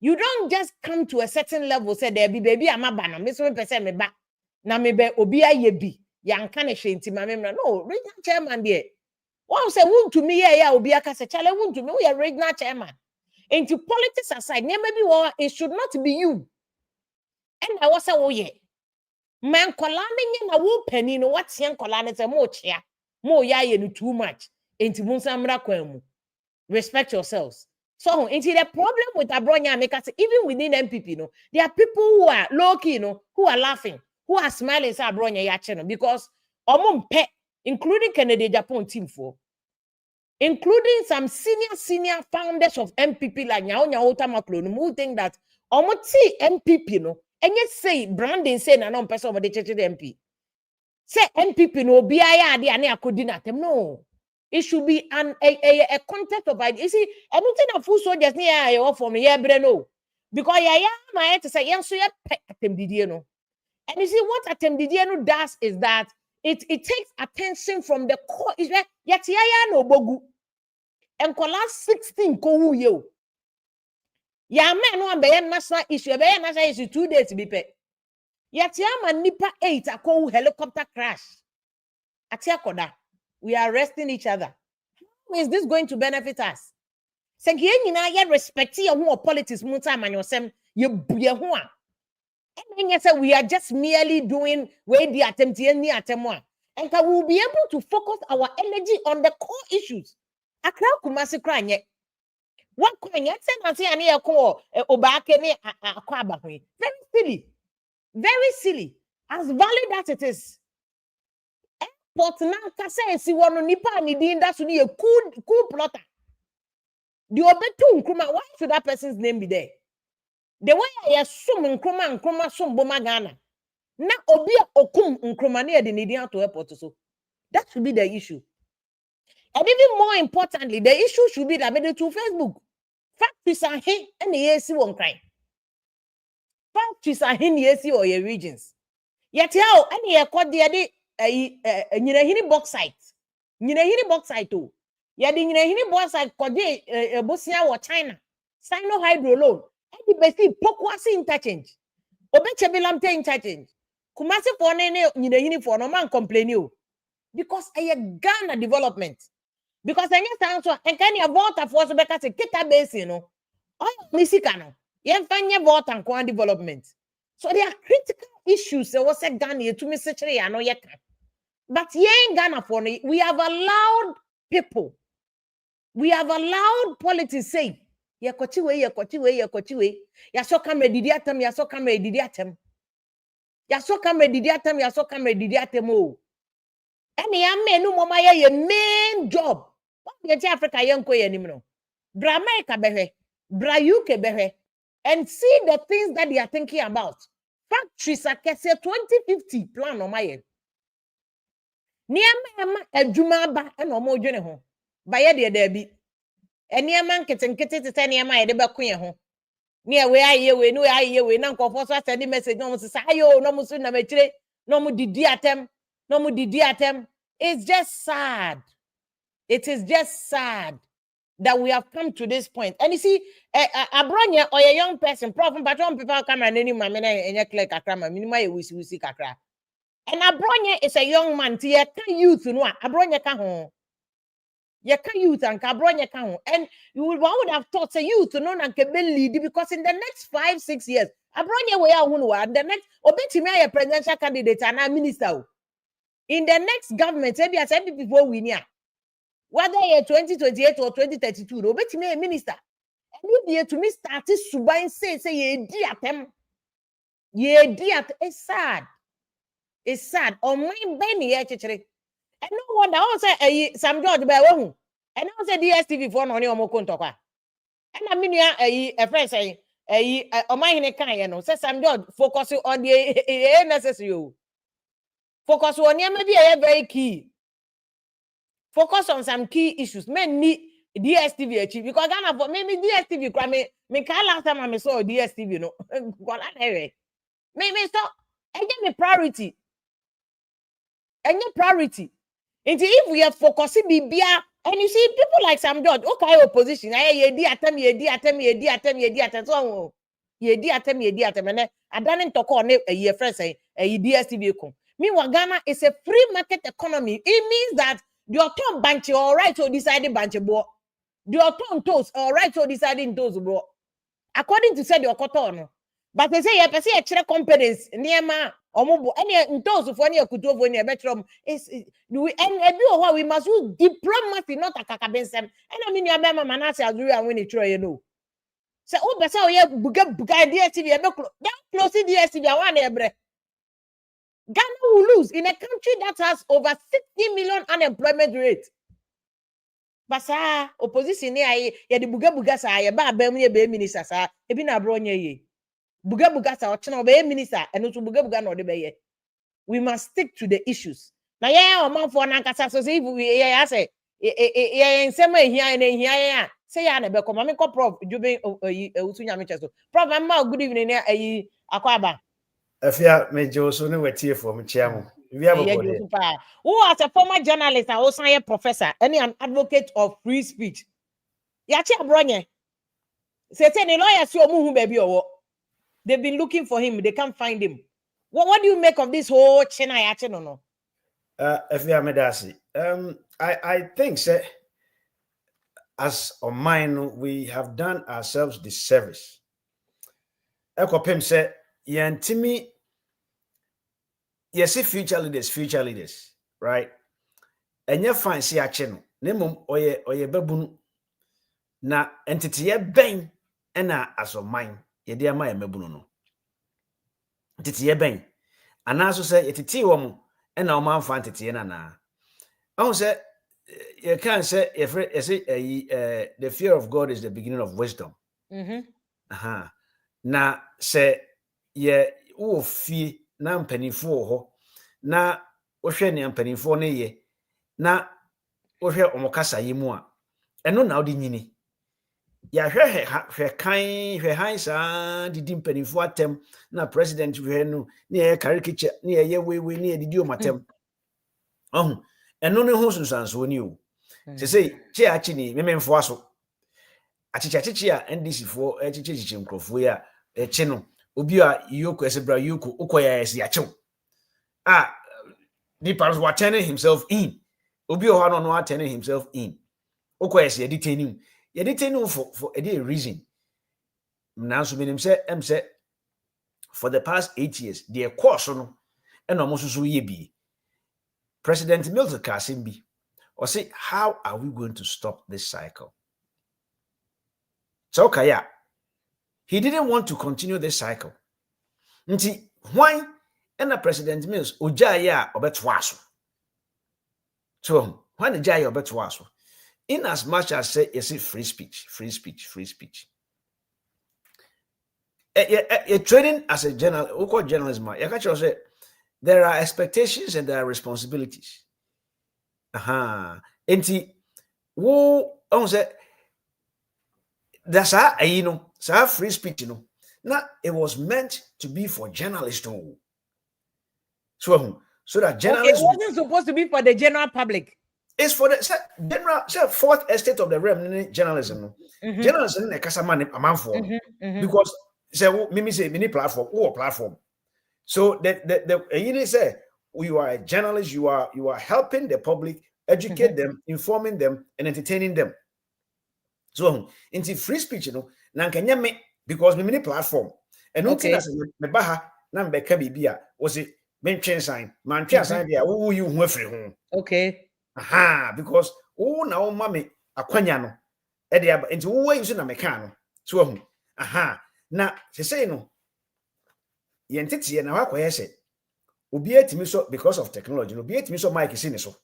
you don't just come to a certain level say there be baby amaba me so person me ba na me be obia ye bi yanka ne hwenti ma me no regional chairman there. One say won to me ya obia ka say chale won to me we are regional chairman. Into politics aside, maybe it should not be you. And I was a oh yeah. Man kolani na wo penny no what yan kolani say mo chia. Mo ya ye too much. Into munsamra kwemu. Respect yourselves. So into the problem with Abronye make us even within MPP, there are people who are low key, who are laughing, who are smiling say Abronye ya channel because including Kennedy Japan team 4. Including some senior founders of MPP like Nyawo Tamaklo, who think that MPP and yet say branding say na no person of the church MP. Say MPP no be no. It should be a context of idea. You see, I don't think a full soldiers near for me, no. Because my to say yes, so no. And you see what Atem does is that it takes attention from the core. Is that no bogu. And last 16 ko yo. Ya men one be national issue, be national issue 2 days to be paid. Yet man nipa 8 a helicopter crash. Atiakoda. We are arresting each other. How is this going to benefit us? Senki nyina ye respect your who politics muta manyosem ye ho a. And then say we are just merely doing where the attempt any attempt. And we will be able to focus our energy on the core issues. Akra kumasi kranye. What coin yet send say ani eko obake ni akwaba ho. Very silly. Very silly. As valid as it is. But now kase si wono nipa ni din that should be a cool plotter. The obetu nkruma, why should that person's name be there? The way I assume nkruma sum boma Ghana. Na obi okum nkruma near the Nidian to airport so. That should be the issue. And even more importantly, the issue should be that made to Facebook. Factories are here and the AC won't cry. Factories are in the AC or your regions. Yet how any called the other bauxite. Bauxite too. ya di nyina hini boss like kode ebosia wo China Sino hydro loan e di besi pokwasi interchange obeche bilamte interchange Kumasi for ne nyina hini for no man complain you because a Ghana development because any sound so and can you vote for so because kita base no oh misika no yen fanye vote and kwa development so there are critical issues se was Ghana to me sechere ya no yeka but yen Ghana for no we have allowed people we have allowed politics say ye kochiwe ya so ka medidi atem ya so ka medidi atem ya so ka medidi atem ya so ka medidi atem o ene ya menu mama ye main job what the Africa yanko ye nim no bra America behwe bra UK behwe and see the things that they are thinking about factories akese 2050 plan o maye niama adwuma ba ene o mo dwene ho ba ye de da bi eniama nketenkete tete niama ye de be ko ye ho ne we aye we no aye we na nkofo so send message no mo se ayo no mo so na machire no mo didi atem it's just sad. It is just sad that we have come to this point. And you see, Abronye or a young person, problem, but one people come and any mamma and your clerk akra, minima wisi kakra. And Abronye is a young man, tia youth no Abronye ka ho. Ye ka youth and Abronye ka ho. And one would have thought say youth no na ke lead because in the next 5-6 years, Abronye we are the next obetimi a presidential candidate and a minister. In the next government, maybe as every people we near. Whether you're 2028 or 2032, no bet me a minister. And if you to me started subain say ye dear them. Ye dear, it's sad. It's sad. On my Benny, actually. And no wonder I say some George by one. And I say DSTV for no more contoka. And I mean, a friend say, on my in a kind, no, say some George focus on the necessary. Focus on your maybe a very key. Focus on some key issues. Men need DSTV achieve because Ghana for maybe DSTV. Me last time I saw DSTV, no. Me so and me priority. And your priority. And if we are focusing BBA, and you see people like Sam George, okay, opposition. Ye di atem. So ye di atem. And I don't talk on a year first say a DSTV. Meanwhile, Ghana is a free market economy. It means that your tongue bunch all right to decide bunch bo. Your tongue toes all right to deciding toes bro. According to said your cotton. But they say you have a check companies near ma or mobile any toes for any kuto for any bedroom is we and we must use diplomacy, not a kakabensem. And I mean your mama manasa as we are winning try you know. So oh but so yeah buga DSTV close DSTV one ebre. Ghana will lose in a country that has over 60 million unemployment rate. Basa opposition ye the buga sa ye ba bam ye be minister sa e bi na Abronye ye. Buga sa o chena be minister and to buga no de be ye. We must stick to the issues. Na ye o man for na kasa so if we ye say ye nsem ehia na ehia ya say ya na be come me ko prof Jube usu nyame cheso. Prof ma good evening na akwaba. Afia mejo so ne wetie from chiamo. We have a who as a former journalist and also a professor and an advocate of free speech. Yachi Abronye. Say the lawyers who baby or they've been looking for him, they can't find him. What do you make of this whole China yachi no? Afia medasi. I think say as on mine we have done ourselves the service. Ekopem say yantimi yes, future leaders, right? And you find see a channel, name oye babunu na entity ye ben ena as of mine, ye dear my mebunu no. Entity ye ben, and also say it wom and our man fancy na. I say you can't say if the fear of God is the beginning of wisdom. Na say ye fee na mpanifo ho na wohwe ne mpanifo ne ye na wohwe omokasa yimu a eno na odi nyini ya hwe kan sa didi mpanifo atem na president hwe no ne ye caricature ne ye wewe ne ye didi omatem eno ne ho sunsanso ni o say chi ni mememfo aso achichi a NDC fo achichi nkrofo ya echi no obi a yoko esebra yoko ukoya esi achew the person was turning himself in obi o ha no turning himself in ukoya esi detaining for a reason now so menim say for the past 8 years the course no and almost so ye bi President Milton Kasimbi or say how are we going to stop this cycle? So Kaya, he didn't want to continue this cycle. Nti why and the President Mills ojaya obetwaso. So when the jaya obetwaso, in as much as say you see free speech. You're training as a journalism. You can say there are expectations and there are responsibilities. Nti wo on say that's how free speech, Now it was meant to be for journalists. So that journalists it wasn't supposed to be for the general public. It's for the general fourth estate of the realm journalism. Journalism is a man for because say mini platform or platform. So the you say you are a journalist, you are helping the public, educate them, informing them, and entertaining them. So into free speech, nankanya me because me mini platform. And no thing as me baha na me ka bibia was it mentwen sign man twen sign dia wo you hu afri ho. Okay. Because na o ma me akwanya no e dia into wo use na me ka no so hu na se say no ye ntete na wakoye se obi atimi so because of technology no obi atimi so mic si ne so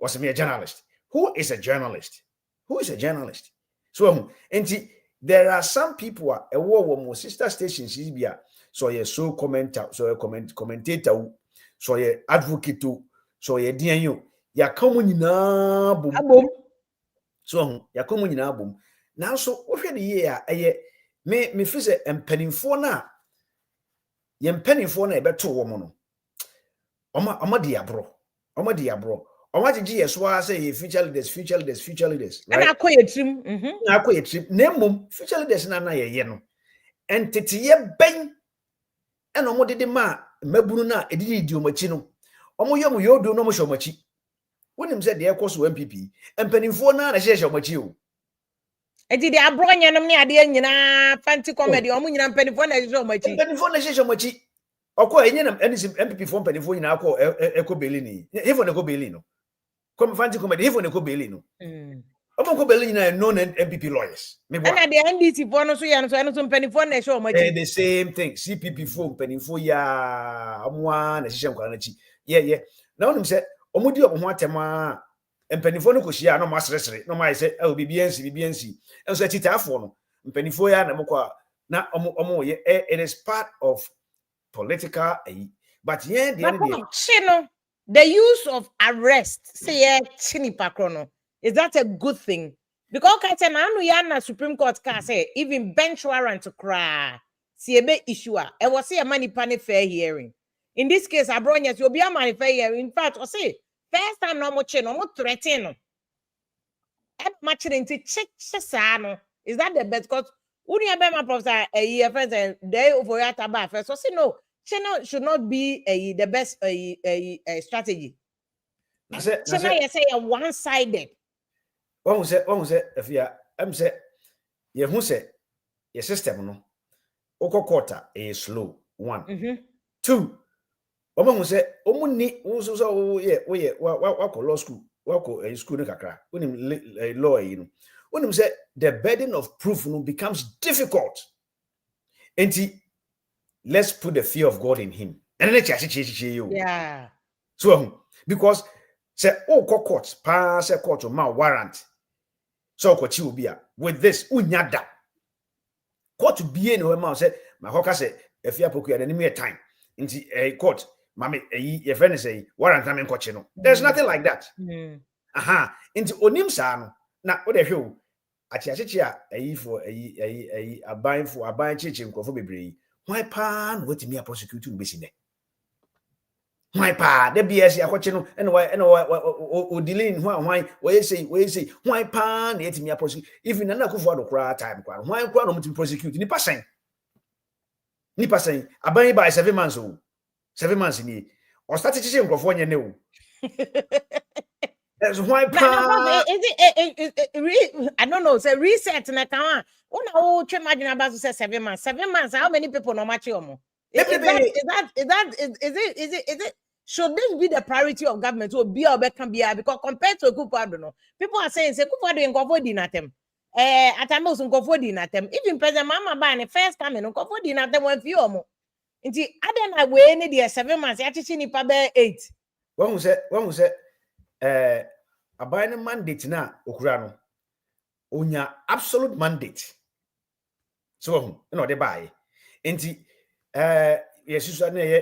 was me a journalist. Who is a journalist? So there are some who are more sister stations so you so commentator, so you commentator, so you advocate, so you DNU. Ya come nyina bom. So ya come nyina bom. Now so what the year me feel say empanimfo na ye empanimfo na ebeto wo mo no. Oma di abro. Omagigi yeswa say future leaders, right? And akoye trim. Akoye trim. Nemum future leaders na ye no. Entity ye ben and omo de ma mabunu na edidi di omachi no. Omo yom yodo no mo shomachi. Wonim say de ekoso MPP. Empanimfo na hye omachi o. Edi de Abronye no me ade nyina fancy comedy omo nyina empanimfo na hye omachi. Empanimfo na hye omachi. Okọ enye na MPP for empanimfo nyina akọ eko Berlin. Even eko Berlin no. Come fancy comedy even eko Berlin no. Omo Berlin na known MPP lawyers. And at the NDC for no so ya so empanimfo na hye omachi. The same thing. CPP for empanimfo ya amwa na hye nkwa na chi. Yeah. Na wonim say omo di obo ho atema empanimfo no koshia no masresre no mai say BBNC. And so titafo no empanimfo ya na mokwa na omo ye it is part of political but the use of arrest say chinipa is that a good thing? Because na Supreme Court can say even bench warrant to cry see a issue e was say a money pani fair hearing. In this case Abronye will be a money fair hearing. In fact or say first time no more threaten no match into check no is that the best? Because when you have my professor a year first and they over at about first so say no channel should not be the best strategy. Channel you say a one-sided. One say if you say you who say your system no oko quarter is slow. 1. 2. Omo say omuni so wako law school wako school no kakra unim law you unim say the burden of proof no becomes difficult. Let's put the fear of God in him. And then yeah. So because say court pass a court ma warrant. So ko will be with this unyada. Court to be in my say my hoka say if you poku at any time into a court mama your friend say warrant am enkoche no. There's nothing like that. Into onim sa no na what the hell achiachichi a for a buying for a buying chichi nkofo bebre. Why pan what me a prosecuting busy there? Why pa the BS akwache no and why o dealing why say why pa na etimi prosecute even na akufo ado kra time kwa why kwa no mutimi prosecute ni pasen aban by 7 months o 7 months ni o start chiche nkrofo nye ne o that's why pa is it I don't know, say reset na kan una o twe imagine about say 7 months. 7 months, how many people no match omo? Is it should this be the priority of government to be or can be because compared to Kupado, no, people are saying say Kupado in Govodi na them. Atamos in Govodi na them. Even President Mama Ban the first coming on Govodi na them one few more. Inti aden na we need the 7 months. Actually, ni pa be 8. When we say a binding mandate na okura no onya absolute mandate. So you know they buy. Inti yes,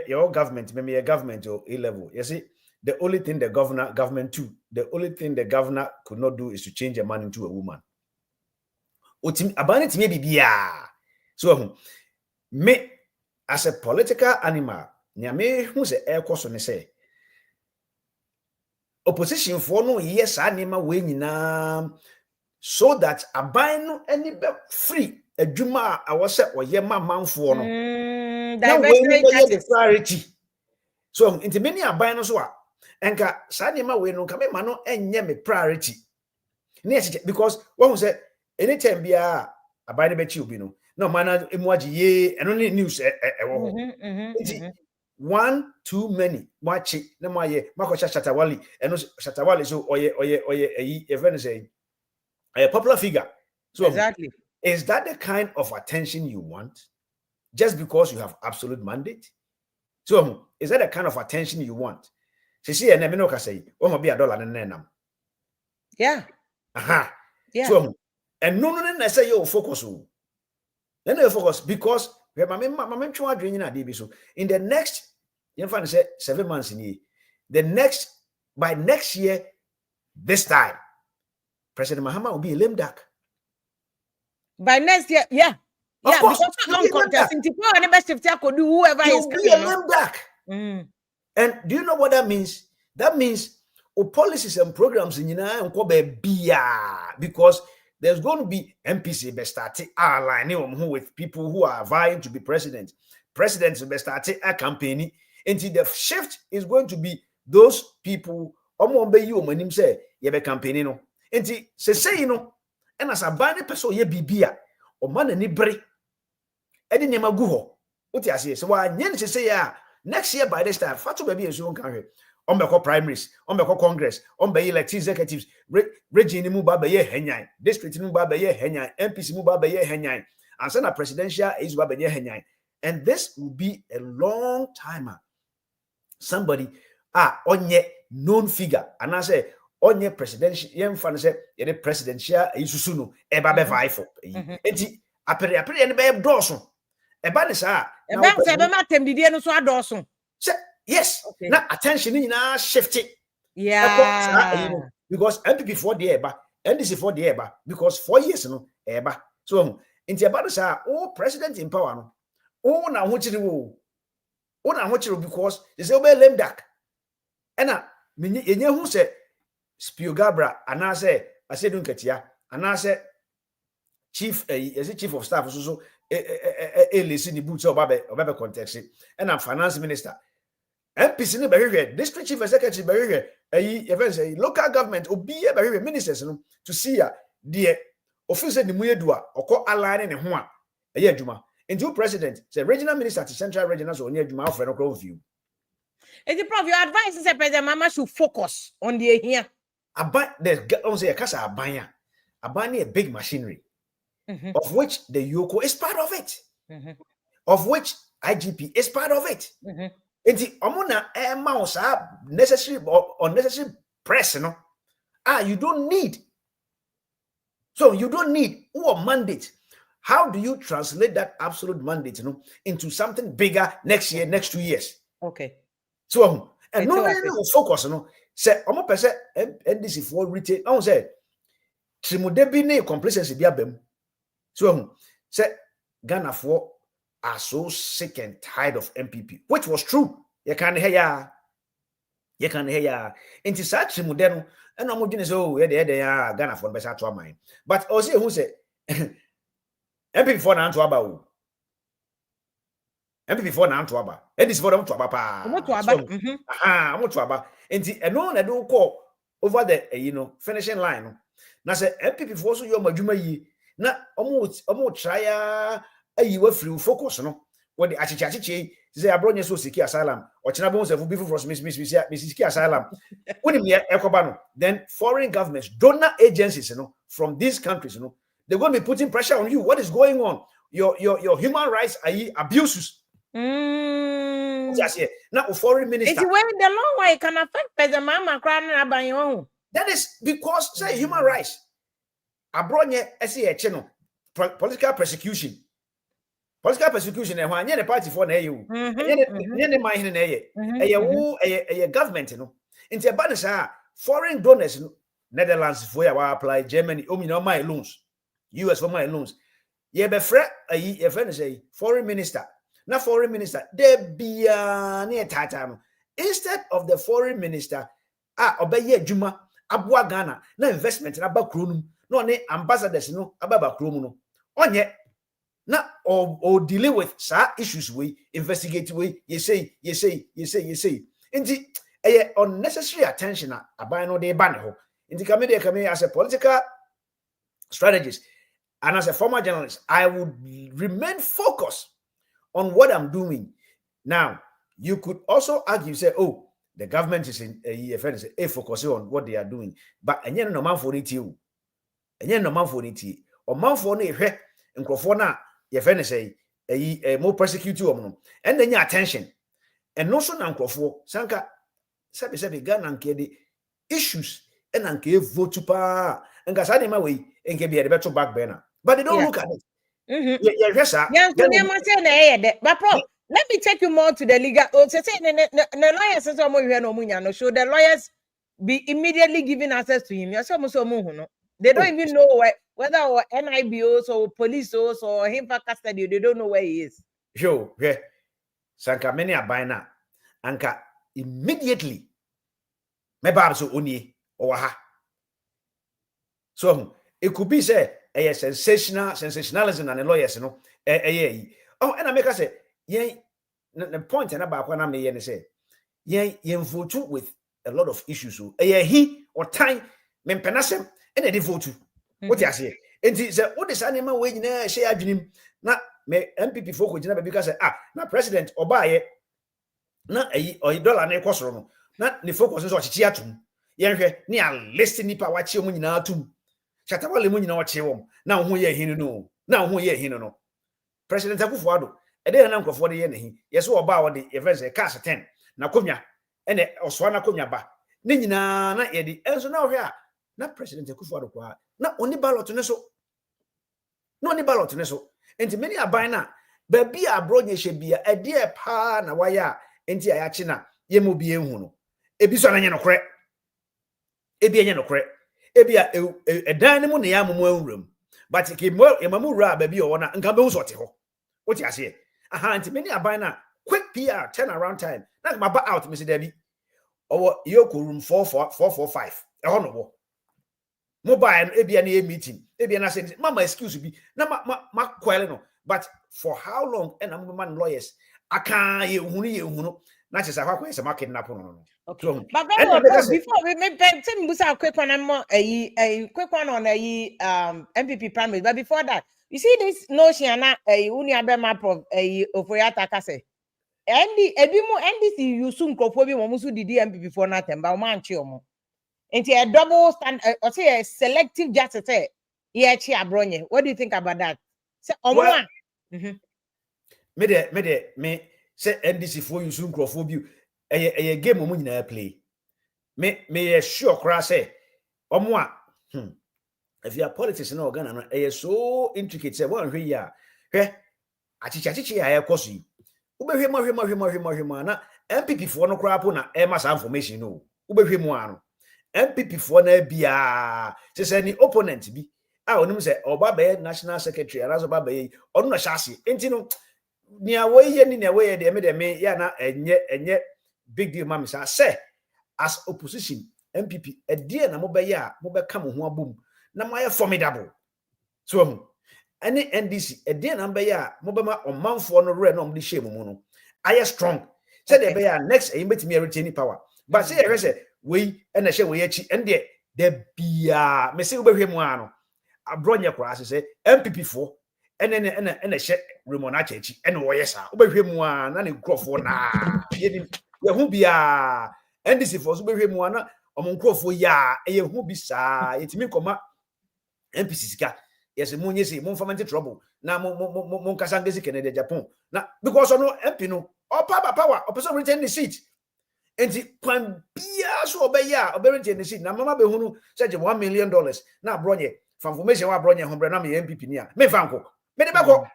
your government, maybe a government or A level. You see, the only thing the government could not do is to change a man into a woman. Abanit maybe bia. So me as a political animal, nyame who say air course on say opposition for no yes anima we nyina so that aban no any be free adwuma a was say oye man for no. The priority. So into many aban no so a enka sa nema we no kame ma no enye me priority. Because when we say anytime bia aban be chi obi no no man emu agi ye eno ne news one too many watch na mo ye makocha Shatawali eno Shatawali so oye even say a popular figure. So exactly. Is that the kind of attention you want? Just because you have absolute mandate? So, is that the kind of attention you want? See, and I say, oh, be $1 yeah. Aha. Yeah. So, and no, I say you focus. Then you focus because so in the next, you find say 7 months in year, by next year, this time, President Mahama will be a lame duck. By next year, yeah. Of course, because contest in Tipo and the best if could do whoever is coming. Be a lame duck. And do you know what that means? That means policies and programs in because there's going to be MPC be starting aligning with people who are vying to be president. Presidents be starting a campaign. Until the shift is going to be those people. Say you be campaigning no. Until say no, and as a bad person ye bibia or man any break. Edi nyema gu ho uti ase so wa nyen say ya next year by this time fatu baby enso nkan hwe ombeko primaries ombeko congress ombe elect executives region mu ba be ye henyan district mu ba be ye henyan MPC mu ba be ye henyan and na presidential is ba be ye henyan and this will be a long timer. Somebody onye known figure and I say onye presidential yem fan say ye presidential isusu no e ba be vie for enti apere ne be doso. Yes. Now attention in shifting. Yeah. Because MPP for the eba, NDC for the eba, because 4 years no eba. So in the about president in power no. Oh na what because they say obey lame duck. And yenye who say Spio Gabra and I say Dunketia and I say chief chief of staff so listen the boots of Babe context and I'm finance minister. MPC ni behavior, district chief executive behavior, a local government obi behavior ministers to see the officer the muyedua or call align in one a year juma. Into president, the regional minister to central regional so near Juma for no view. It's the prof, your advice is that President Mama should focus on the here. There's a casa abanya a big machinery. Of which the Yoko is part of it, of which IGP is part of it. And the Omuna air mouse are necessary or unnecessary press, you don't need. So you don't need who mandate. How do you translate that absolute mandate, into something bigger next year, next 2 years? Okay. So and no focus, say almost person NDC for retain. I say Trimudebi ne complacency be abem. So, say Ghana are so sick and tired of MPP, which was true. You can hear ye can hear ya enti sa chimu de no ena mo dwene so ye de ya Ghana for be sa to aman but o say who say MPP for na anto aba o MPP for na anto aba edis for them to aba pa Omo to aba. so aha mo to aba enti eno na do call over the finishing line no na say MPP for so yo madwuma yi na omo try ayi wa free focus no what the achichi say Abronye so siki asylum or china bon self be for miss siki asylum when me ekoba no then foreign governments donor agencies from these countries they're going to be putting pressure on you. What is going on? Your human rights are abuses. Just here now foreign minister It's when the long way can affect the mama crying about your own. that is because say human rights Abronye say political persecution e ho anya the party for na eyu anya ne man hin na eye government no nti e ba ne sa foreign donors Netherlands for ya apply Germany omina my loans US for my loans ye be frɛ ayi ye friend say foreign minister na foreign minister de bia na tata no instead of the foreign minister obeye adwuma aboa Ghana na investment na ba kronum no ne ambassadors no ababa krom no onye na or dealing with issues we investigate we you say inti unnecessary attention aban no dey ban ho inti kame as a political strategist and as a former journalist I would remain focused on what I'm doing. Now you could also argue say the government is in a focus on what they are doing but enye no man for it you enye no man for it o man for no ehwe nkrofo na ye fe ne say more persecute you no and then your attention and no so na nkrofo sanka sabi Ghana nke the issues and nke vote pa nka sa de ma we nke be the better back burner but they don't look at it. But let me take you more to the legal. The lawyers should the lawyers be immediately giving access to him. They don't even know whether or NIBOs or police or him for custody. They don't know where he is. Yo, Sanka many are by now. Anka immediately. Me so oni or ha. So it could be say a sensationalism and the lawyers, oh, and I make us say, the point and about when I may say, vote with a lot of issues. He or time, men penasem, and a devote to what you say. And it's what this animal way in a share dream, not me MPP folk because na president or buy it, not or dollar ne cost not the focus on Chiatum. Near listing nipa watch you in our tomb. Chatawale mu nyina oche wom na ho ye hinu no na ho ye hinu no President Akufo-Addo e dey na nkofo de ye nahi ye so oba wo de ye verse cash 10 na komya ene oswa na komya ba ne nyina na ye di enso na ohwe a na President Akufo-Addo kwa na oni ballot ne so enti many aban na ba bi Abronye hye bia e de pa na waya enti ayache na ye mo bi ehu no ebi so na nye nokre ebi enye nokre ebia edan ne mu ne ya momo anwuram but ke emamu ra ba bi o na nka be so te ho what you say anti many aban na quick PR turn around time na ma ba out Mr. Dabi owo yoko room 445 e ho no wo mobile ebia na meeting ebia na say mama excuse bi na ma kwele no but for how long and am man lawyers aka ye hunu na che sa kwa kwese ma kidnap no. Okay. But before we make a quick one on MPP primary. But before that, you see this notion na map of Ofoyata Kase. NDC you soon kofobi momusu didi MPP for nothing, but man chiomo. Into a double stand or say a selective justice. Yeah, Abronye. What do you think about that? Say me say NDC for you soon kofobi. A game omo nyina play me sure cra say omo a if your politics na Ghana no so intricate say one hwe ya hwe achichi ya ekoso yi ubehwe ma na MPP for no cra po na e ma sa information no ubehwe mu ano MPP for na bia say ni opponent bi onim say oba be national secretary arazo ba be onu na shase enti no ni awoye ni na awoye de me ya na enye big deal mama say as opposition MPP a dear na mobaya mobeka mo ho abom na moye formidable so any NDC a dear number ya mobama omanfo no re no mde shame mu no aye strong said the bear next e betimi retain power but say we and a share we achi and there bia me say obehwe mu ano Abronye kwa say MPP for and a share remona achi and wo yes obehwe mu ana ne nkrofo na ye hu bia NDC for so behwe mu ana omo nkrofo ya ye hu bi sa yetimi koma MPC sika yes munye say mon famante trouble na mon kasangesi Canada Japan na because no MP no or power or person retain the seat enti kwan bia so obeya retain the seat na mama be hunu say $1 million na Abronye for information wa Abronye hombre na me MPP ni a me fanko me de beko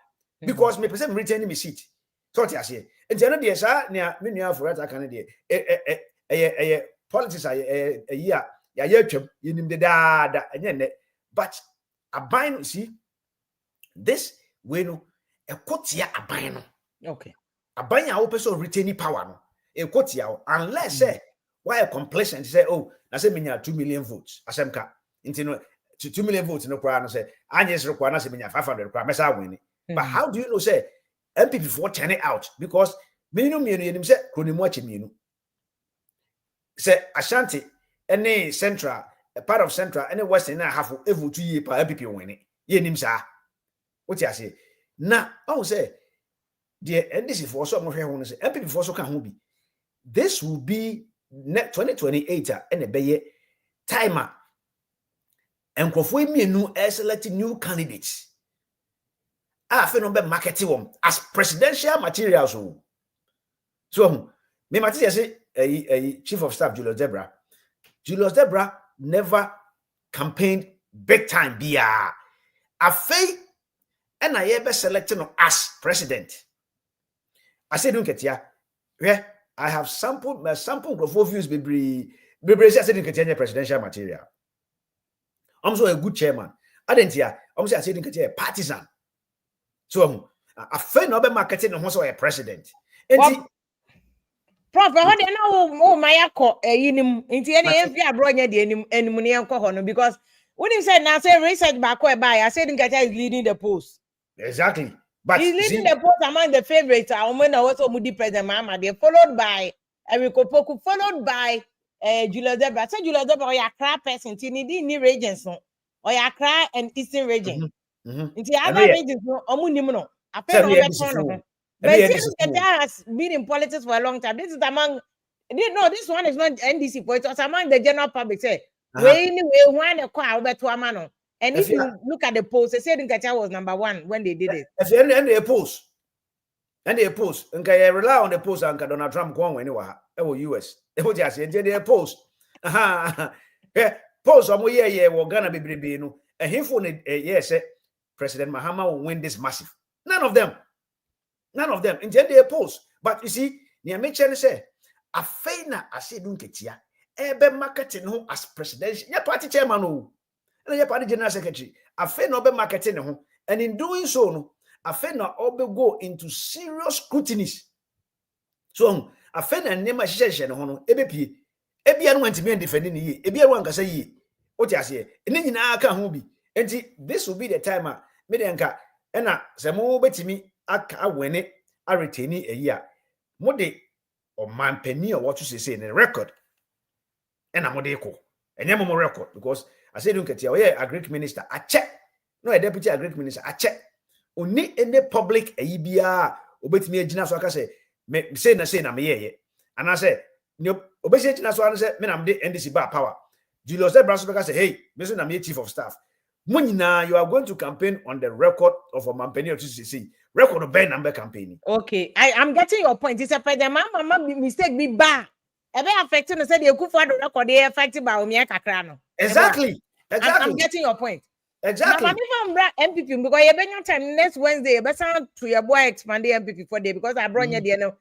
because me person retain me seat so ti ase enti no de sa ne me nua for that kan de politics ya twam yenim de daada enye ne but aban see this we no ekotia aban no okay aban ya wo person retain power no ekotia unless say why a complacent say oh na say menya 2 million votes asemka nti no 2 million votes no kwa no say anyes rekwa na say menya 500 kwa mesa win but how do you know say MPP for turn it out because minimum mienu yenim say kronimu achi mienu say Ashanti any central a part of central any western na half evu 2 year pa MPP win yenim sa what you say na I say the NDC for so mo hwe ho no say MPP for so kan ho bi this will be 2028 and a beye timer and nkofo emienu select new candidates fe no be market wom as presidential materials so me mati say chief of staff Julius Debra never campaigned big time bia afei and I ever selected him as president. I said, don't get here. Yeah, I have sampled my sample of views. Bebre said, didn't get any presidential material. I'm so a good chairman. I didn't hear. I'm saying, I said, didn't get a partisan. So I feel no be marketing no so a president. Prof, how dey know my akọ yinim nti e dey fi Abronye dey enim ne enko ho no because when he said now say research back where by I said Nkacha is leading the polls. Exactly. But he's leading the polls among the favorites. Also Mudi President Mahama, they followed by Eriko Poku, followed by Julius Debra. Say Julius Debra or Accra person, ni regions no, or Accra and Eastern region. Into other regions no, no. I feel no. But Nkacha has been in politics for a long time. This is among this one is not NDC, but it's among the general public. Say and if you look at the polls, they said Nkacha was number 1 when they did it. And they post. And they post. And I rely on the post and Donald Trump go anywhere. US. They would just say they post. Post we're gonna be no. And he for yes, President Mahama will win this massive. None of them. In they post. But you see, near me say a faina I say Nkacha. Ebe marketing no as presidential. Yeah, party chairman no. And your party general secretary. I feel no be marketing no. And in doing so, no, I feel no go into serious scrutiny. So I feel na name sheshe no no. Ebepi. Ebi anu want me defending ye. Ebi anu anka say ye. What you say? Eni nyina aka ho bi. Enti this will be the time me de nka. Na se mo betimi aka awene a retain a year. Mo de o man pani or what you say in the record. And I'm and I'm more record because I said, don't get here. A Greek minister, I check. No, a deputy, a Greek minister, I check. Only in the public, a EBR, obey me a gina, so I can say, say, I'm here. And I say, no, obey so I said, men, I'm the NDC bar power. Julius Debra say, hey, listen, I'm here, chief of staff. Munina, you are going to campaign on the record of a Mampeni or TCC. Record of Ben number campaigning. Okay, I'm getting your point. It's a mama mistake be bad. Ebe affecting the said you could find the record they affected by Omia Kakrano. Exactly. I'm getting your point. Exactly. Now, MPP because you been time next Wednesday, but sound to your boy expand the MPP for day because I brought you know,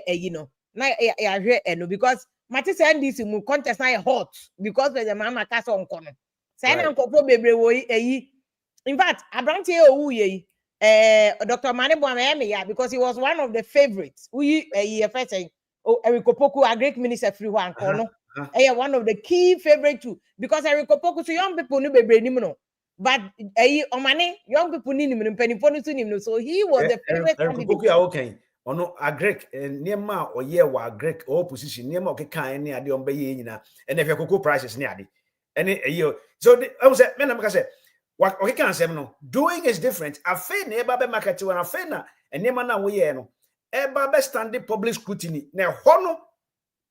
you know, now because Matis NDC will contest now hot because the mama cast on corner. Say na nkopo bebre wo in fact, Abronye owu ye Dr. Manebo Ameme because he was one of the favorites. We first saying Erikopoku, a great minister free one corner. One of the key favorite too, because Erikopoku to young people no be no. But young people need him, so he was the favorite candidate. Okay. Ono agrek niema oye wa agrek opposition niema okekan ne ade ombe ye nyina ene hwe koko prices ne ade ene eyo so I was me na make say okekan sem no doing is different afa na eba be market wa afa na niema na wo ye no eba be standing public scrutiny na ho no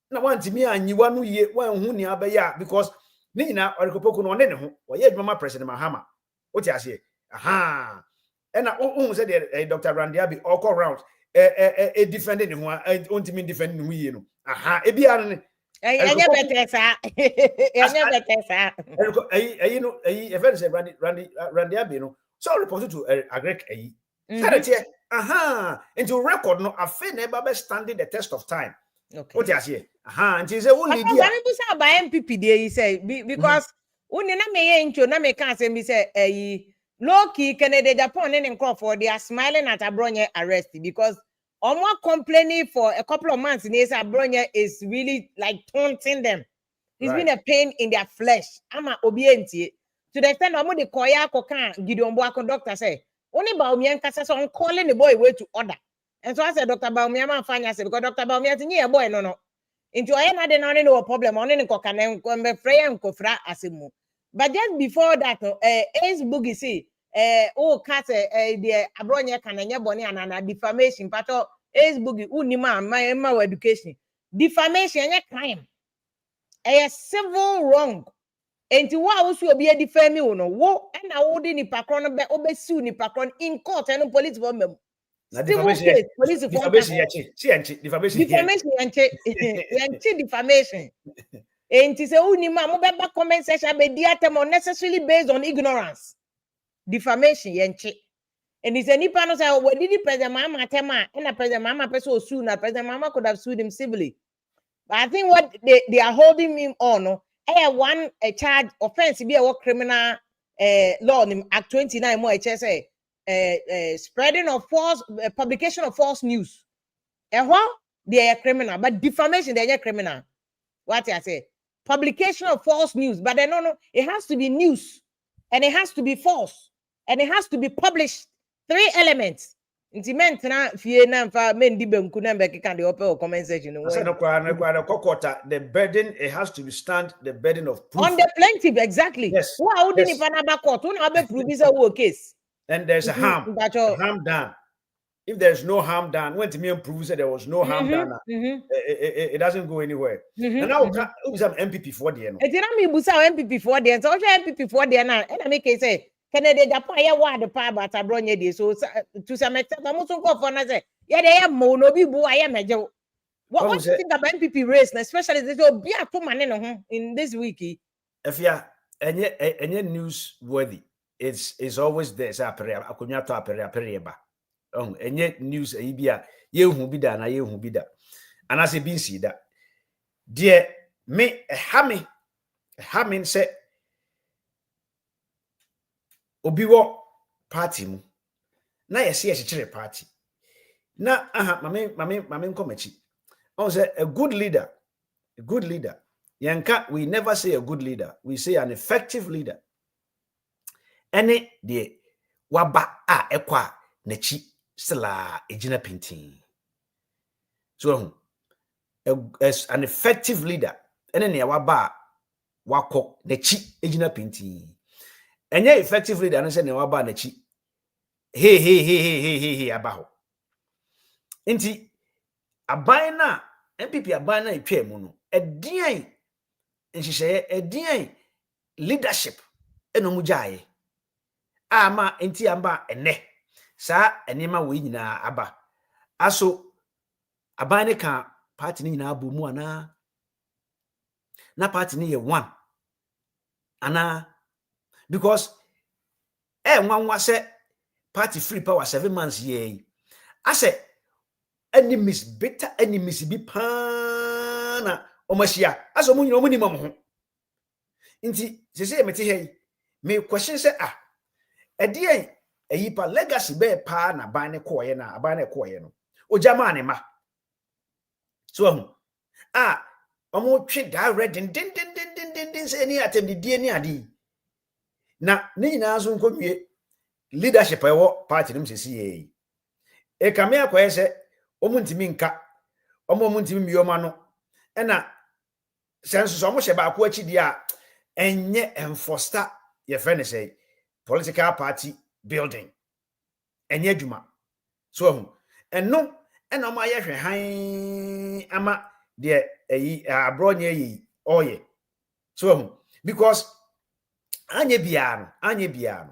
na wantimi anyiwa no ye wan hu ni abeya because ni nyina orikopoko no ne ho wo ye adwuma president Mahama oti ase aha ena who said Dr. Randiabi all round defending who ultimate defending who you know. Aha, ebia ne. Enya better sa. Enya better sa. You know, a very say Randiabi no. So reported to Agrek said it aha, into record no afa never be standing the test of time. Okay. What you say? Aha, and she say only dia. But people say by MPP there he say because uni na me intro na me can say me say low-key, Canada, Japan, and Crawford, they are smiling at Abronye arrest because almost complaining for a couple of months. Abronye is really like taunting them. It's been a pain in their flesh. I'm a obediente to the extent I'm the koya kokan Gideon Boako doctor say only Baumian Casa so I'm calling the boy way to order. And so I said, Dr. Baumian fine, I said, because Dr. Baumian is boy, no. Into I had no problem on any cocan and come frey and kofra as a move. But just before that, Ace Boogie say, the Abronye Cananya Bonnie and defamation, but Ace Boogie, Unima, my education. Defamation, a crime, a civil wrong. And to what also be a defaming, no, and I would in Pacron, obesu ni Pacron in court and police woman. Defamation, defamation. And to say, Unima, mobile comment section be diatem unnecessarily based on ignorance. Defamation, yenche. And it's any panel say, what did the President Mama tema? And a President Mama person soon, a President Mama could have sued him civilly. But I think what they are holding him on, a charge offense be a criminal law Act 29 more HSA. Spreading of false publication of false news. And what they are criminal, but defamation they are criminal. What I say? Publication of false news, but no, it has to be news, and it has to be false, and it has to be published. 3 elements. Intimate na fie na fa men di benku na be keka de open comment section. The burden it has to be stand the burden of proof on the plaintiff exactly. Yes. Who didn't panaba court? Who na be prove is a case. And there's a harm done. If there's no harm done, when to me prove that there was no harm done, it doesn't go anywhere. And now we have MPP for the end. It's not me busa MPP for the end. So MPP for the end. And I make it say, Canada Japan ya wa the power but Abronye dey. So to some extent, I'm also go for na say, yeah, they have mono bi bu I am mejo. What do you think about MPP race, especially this will be a two man in this week? If you any news worthy, it's always there. Say akunya to apere ba. Enye news bia ye hu bi da na ye hu bi da anase bi nsi da de me hamin say obi wo party mu na ye se ye party na mame nkomachi on say a good leader yanka we never say a good leader, we say an effective leader. Ene de waba a ekwa na chi sila ejina pintin. So as an effective leader, ene ne waba wako na chi ejina pintin. Enye effective leader no say ne waba na chi hey abaho. Inti aban na MPP aban na etwa mu no edian nhihye edian leadership eno mu jae ama enti amba ene sa enema we nyina aba aso aban ne ka party ni nyina abu mu ana na party ni ye one ana because nwanwa se party free power 7 months ye ase enemies bitter enemies bi pana omashia aso mu nyina omuni mam ho nti sese meti hey me question say edien eyipa legacy be pa na ban ne koye na aban ne koye no ojama ne ma So omo twe direct din say any attempt di any adi na ni nyina so nkonwie leadership ewo party nim sesi ye e kame akoye se omo ntimi nka omo ntimi mioma no e na sense so omo hye ba ko achi di a enye enforcer ye friend say political party building enye adwuma so eno ena omo aye hwe han ama de Abronye yi oye so because anye bia no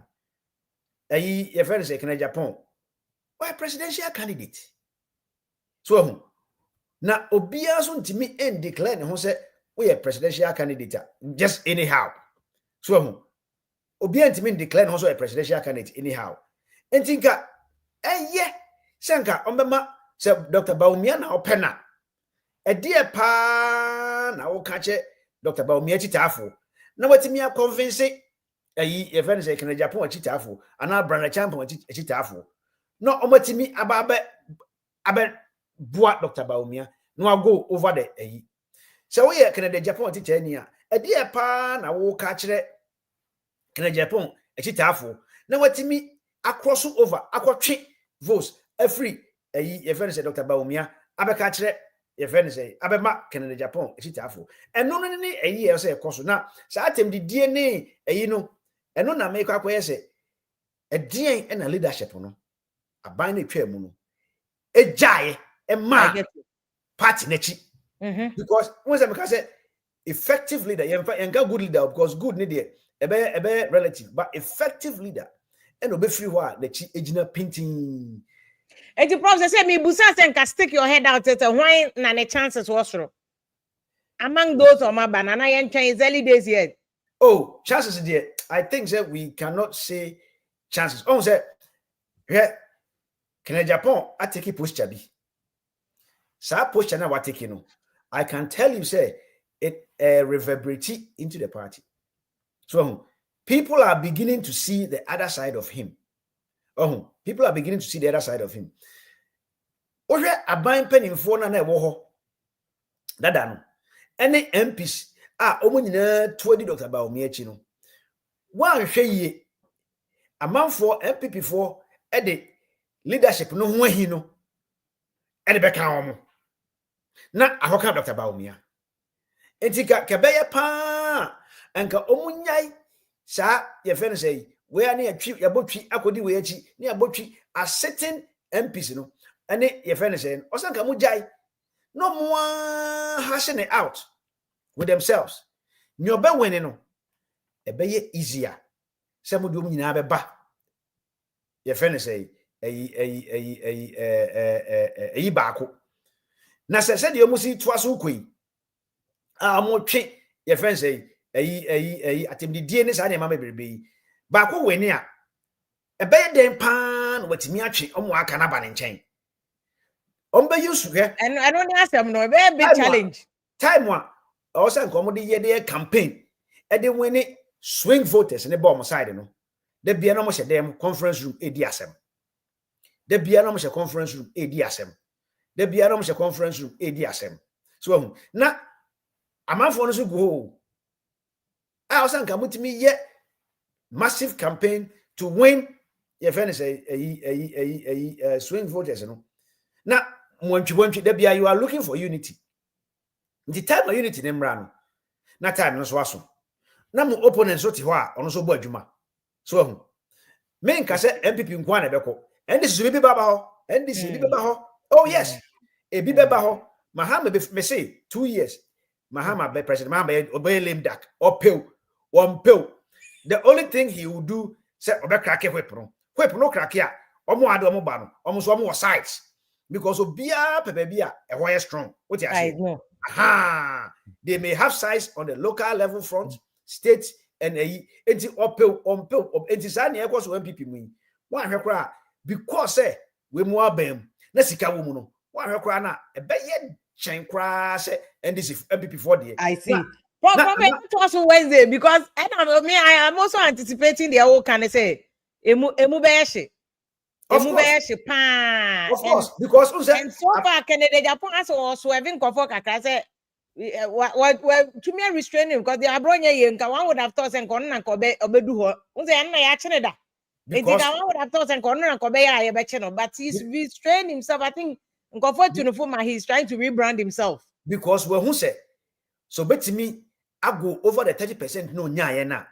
ye friend say kana Japan why presidential candidate so na obia so ntimi en declare ne ho say we are presidential candidate just anyhow so obia ntimi declare ne ho so a presidential candidate anyhow entinka senka ombema say Dr. Baumia na opena edie pa na wo kache Dr. Baumia chitafo na watimi a convince ye friend say kana Japan chitafo ana brand champion chitafo no omatimi abe boa Dr. Baumia no go over the so we Canada Japan teacher ni a edie pa na wo ka kire Canada Japan chitafo na watimi across over akwotwe votes every ye friend say Dr. Baumia abeka kire ye friend say abema Canada Japan chitafo eno no ni ye say ekoso na sa atem di die no eno na make akwa say edien na leadership no aban na twa mu no ejae party nechi because when some say effective leader you can good leader because good need there ebe relative but effective leader and obe free wa nechi ejina painting and the problem say me busa say can stick your head out at why na the chances was through among those on my banana yen is early days yet chances there I think that we cannot say chances on say can Japan I take posture bi sa posture na what take no I can tell you say it reverberate into the party so people are beginning to see the other side of him people are beginning to see the other side of him ohwe aban penimfo na ewo ho dada no any MPs omo nyina tuadi Dr. Baumia chi no wan hwe yie amanfo MPP fo de leadership no ho ahi no ene beka omo na ahoka Dr. Baumia entika kebeye pa anka omunyai sa ye fen say we are na yabotwi akodi we achi na yabotwi a certain MPs no ene ye fen say osanka mujai no more hashing it out with themselves nyobe wene no ebeye easier se mo dum nyina beba ye fen say baako na se de omusi toaso koi mo twe ye fen say atemdi die ne sa ne mama bebrebe baako weni a ebeye den pan watimi atwe omo aka na ba ne nchen ombe yusu he and I don't ask them no very big challenge time one also nko mo de ye de campaign e de weni swing voters ne bomb side no de bia no mo hye dem conference room edi asem de bia no mo hye conference room edi asem de bia no mo hye conference room edi asem so na amanfo no so go also nka mutimi ye massive campaign to win your friend say swing voters no na montwi de bia you are looking for unity the time of unity nemra no na time no so aso na mo opponent so ti ho a ono so bo adwuma so me nka se MPP nko na beko NDC bi baba ho NDC bi baba ho oh yes e bi baba ho Mahama me say 2 years Mahama be president Mahama obey lame duck or pill one pill the only thing he will do say obe crack whip no crack ya omo ade omo ba no omo so omo sides because obia pepe bia e ho strong what you say they may have size on the local level front state and enti opel enti sa na ekwo so MPP mu wan hwekora because we mu abam na sika wo mu no wan hwekora na ebeye chen kra se NDC MPP for there I see probably to us Wednesday because I am also anticipating the whole can say emu be she Of Emu course. be shipa. Of course. Because And so far, Canada, Japan, as also having Kofo Kakra say, what to me restraining because the Abronye and one would have thought and Conan and Kobe Obedu. Who's the end actually that? because One would have thought and Conan and Kobe, I bet you know, but he's restrained himself. I think Kofo Tunufuma, he's trying to rebrand himself. because who said so bet me I go over the 30% no nya na.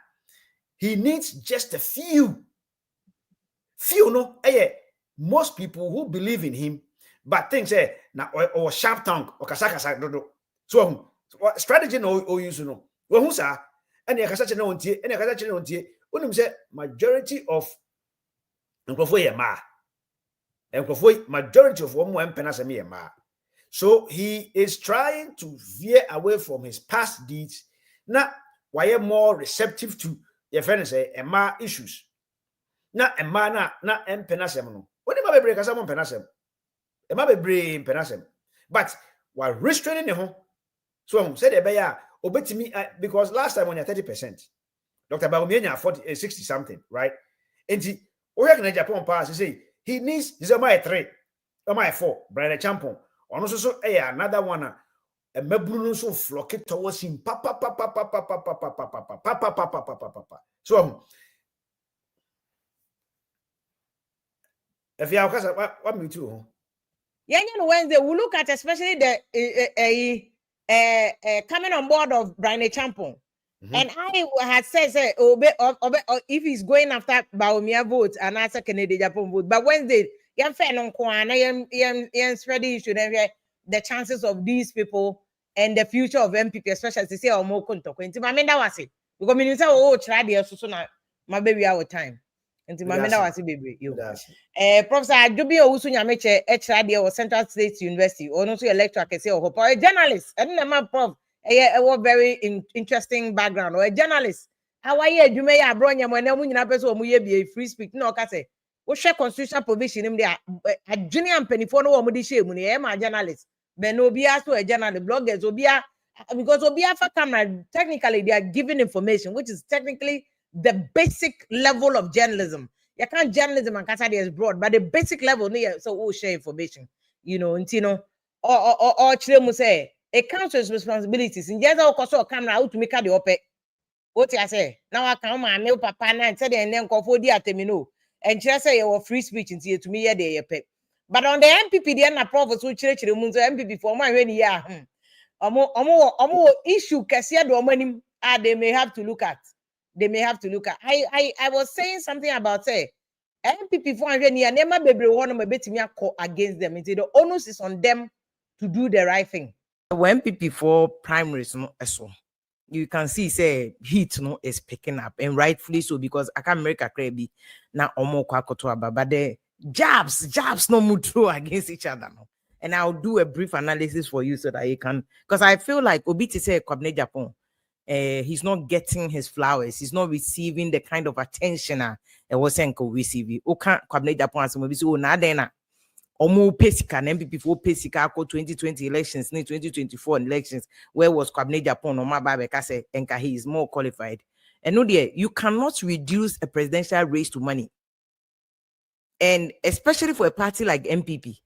He needs just a few no most people who believe in him but things na or sharp tongue or kasakasa do so strategy no use no who sa and ya kasa chene ontie and ya kasa chene ontie unim say majority of nkrofo ye ma nkrofo majority of one empena se me ye ma. So he is trying to veer away from his past deeds. Now, why are more receptive to your friends say Emma issues? Na Emma na empenasem no. When Emma be break as someone penasem. Emma be break penasem. But while restraining the home, so said the obetimi because last time when you're 30%, Dr. Barumia 40 60 something, right? And he in Japan pass, he say he needs he's a my 3, a my 4, Brian Champon. Also, so another one. A mebruno so flock it towards him. Papa. So, if you have what me too. Yeah, Wednesday we look at especially the coming on board of Brian Champon. And I had said, if he's going after Baumia vote and answer Kennedy Japan vote, but Wednesday, spreading issue, the chances of these people and the future of MPP, especially to say, or more contact. I mean, that was it. Because I oh, try the so my baby our time. And my that was it, baby. Professor Adubi Owusu Nyameche, HRD or Central State University, or also a lecturer, I say, or a journalist. I didn't know, Prof. A very interesting background or a journalist. How are you? You may have brought your money when you person be a free speech. No, I say, we share constitutional provision in there. A junior and penny for no one shame when you a journalist. But no be also a journalist, bloggers, Obia, because Obia for camera, technically they are giving information, which is technically the basic level of journalism. You can't journalism and Casadi is broad, but the basic level, so we'll share information, you know, or say. A council's responsibilities. In just all camera out to make the open. What I say now, I come my new papa and said, and then call for the atemino and just say your free speech into to me a day. But on the MPP, the end province which church the moon MPP for my when year. Issue Cassia Domanim they may have to look at. They may have to look at. I was saying something about say MPP for when year never baby one of bet me against them. It's the onus is on them to do the right thing. When MPP for primaries, no, so you can see say heat no is picking up and rightfully so because I can't make a crabby now omo kwakoto but the jabs no move through against each other no. And I'll do a brief analysis for you so that you can because I feel like Obiti say Kwabene Japan he's not getting his flowers, he's not receiving the kind of attention was receiving. Okay, Kwabene Japan so maybe so na then Omo Pesika and MPP for Pesika 2020 elections, 2024 elections, where was Kwabene Japan or Mababe Kase and he is more qualified. And no dear, you cannot reduce a presidential race to money. And especially for a party like MPP.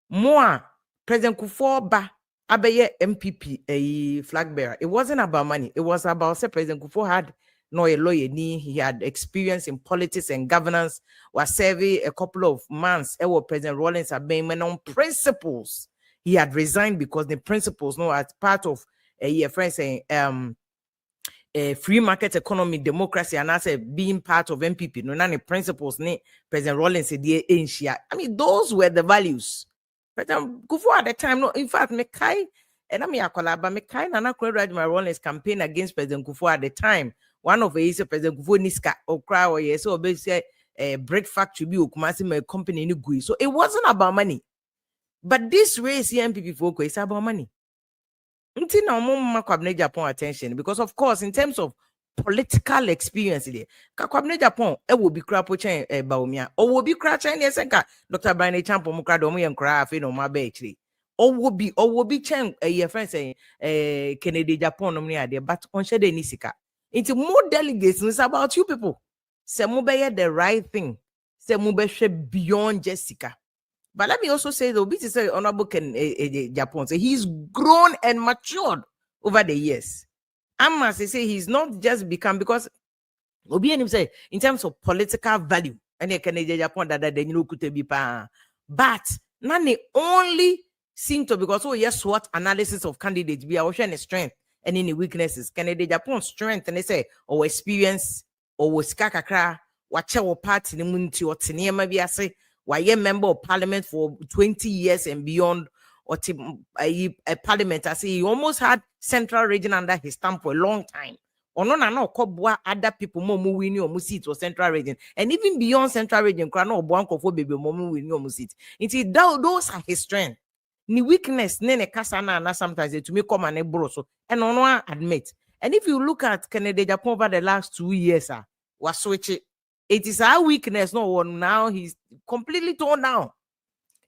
More President Kufuor ba abeye MPP a flag bearer. It wasn't about money. It was about say President Kufuor had no a lawyer, he had experience in politics and governance, was serving a couple of months. President Rawlings had been on principles. He had resigned because the principles, no, as part of a friend saying a free market economy, democracy, and as being part of MPP, no, none of principles, President Rawlings said, I mean, those were the values. President Kufuor at the time, no, in fact, Mekai, and I mean, Mekai, Nana Kwame Rawlings campaign against President Kufuor at the time. One of the President Kufuor Niska or cry or yes, so basically a break factory be my company in Gui. So it wasn't about money. But this race MPP folk is about money. Until now, Kwabene Japan attention because of course, in terms of political experience, Kwabene Japan will be crap Baumia or will be cratching yes, Dr. Brian Champo Mukradomi and craft in my bay. Or will be chen a friend saying Kennedy Japan idea, but on Shade Nisika. Into more delegates, it's about you people. Say the right thing. say mubeshe beyond Jessica. But let me also say the Obi to say honorable can Japan say he's grown and matured over the years. I must say he's not just become because Obi and him say in terms of political value and you can Japan that the new could be pa. But none only seem to because yes, what analysis of candidates be our strength and any weaknesses. Canada Japan strength and they say or experience or was kakakra watch our party in the munti or tinema be say why a member of parliament for 20 years and beyond or a parliament. I say he almost had central region under his stamp for a long time. Or no kobwa other people more winning or seat or central region. And even beyond central region, crano blanco for baby more winning or seat. Those are his strength. Ni weakness, nene kasana na sometimes to me come and broso. And on one admit. And if you look at Canada Japan over the last 2 years, was switch it. It is our weakness, no one now he's completely torn down.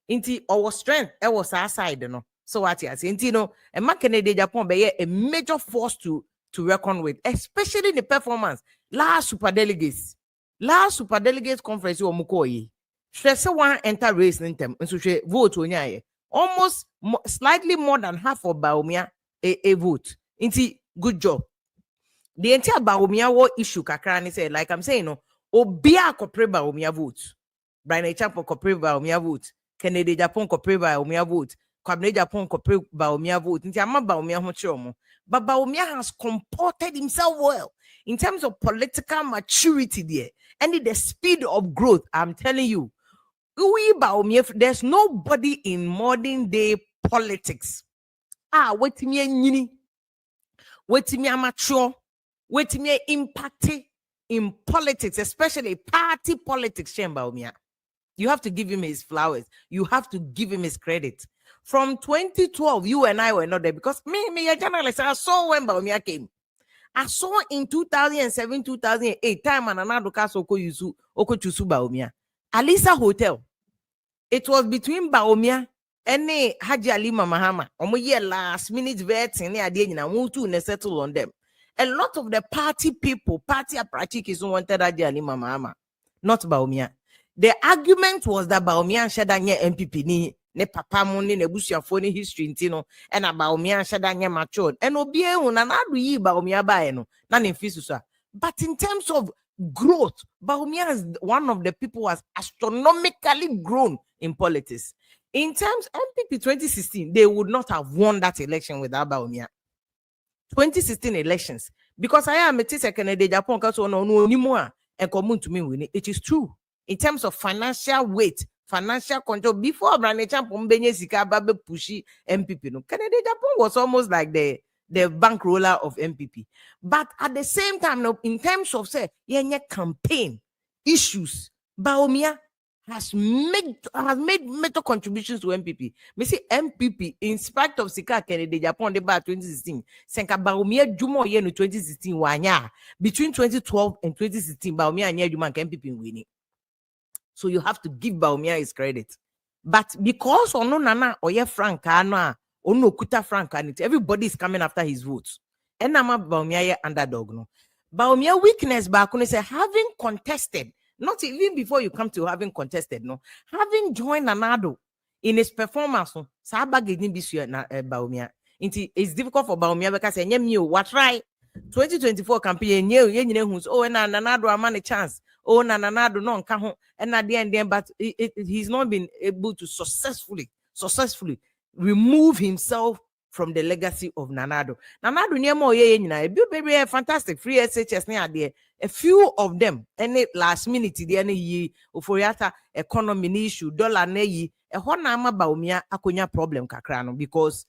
Into our strength, it was our side, you know. So what you say, you know, and Canada Japan be a major force to reckon with, especially the performance. Last super delegates conference you mukoyi. Stress one enter race in them, and so she vote on almost slightly more than half of Baumia a vote. Into good job. The entire Baumia war issue kakrani say, like I'm saying, no. Obia kopre Baumia vote. Brian Champo kopre Baumia vote. Kennedy Japan kopre Baumia vote. Kwabne Japan kopre Baumia vote. Nti ama Baumia ho chomo. But Baumia has comported himself well in terms of political maturity there and the speed of growth. I'm telling you, Baumia, there's nobody in modern day politics. Wait me nyini. Wait me mature. Wait me impacted in politics, especially party politics. You have to give him his flowers. You have to give him his credit. From 2012, you and I were not there because me a journalist. I saw when Baumia came. I saw in 2007, 2008 time and another castle Okochusu Baumia. Alisa Hotel. It was between Baumia and Haji Alima Mahama. Omo last minute vets and they settle on them. A lot of the party people, party apparatus wanted Haji Alima Mahama, not Baumia. The argument was that Baumia shadanye MPP ni ne papa mo ne nebusuafo ne history ntino and Baumia shadanye matured and obie una na do yi Baumia bae no na ne fisu so. But in terms of growth, Baumia is one of the people who has astronomically grown in politics. In terms of MPP 2016, they would not have won that election without Baumia. 2016 elections, because I am a Canada Japan no anymore and come to me with it. It is true. In terms of financial weight, financial control, before Abronye Benye Sika Babe Pushi MPP, no, Canada Japan was almost like the bankroller of MPP. But at the same time, no, in terms of say, campaign issues, Baumia has made major contributions to MPP. Me see MPP, in spite of Sika Canada Japan debate 2016, Senka Baumia Jumo ye no 2016 wanya. Between 2012 and 2016, Baumia and Juman MPP winning. So you have to give Baumia his credit. But because ono nana oye franka no ono kuta franka nit, everybody is coming after his votes. And nama Baumia ye underdog no. Baumia weakness back when say having contested, not even before you come to having contested, no, having joined Nanado in his performance, no, Saba getting this year na Baumia. It's difficult for Baumia because what right 2024 campaign who's and Nanado a man a chance. Oh, Nanado no nkaho and at the end, but he's not been able to successfully remove himself from the legacy of Nanado. Nanado niemo ye nyina baby fantastic free SHS near there. A few of them any last minute the any oforiata economy issue dollar na yi e ho na ama Baumia akonya problem kakra no because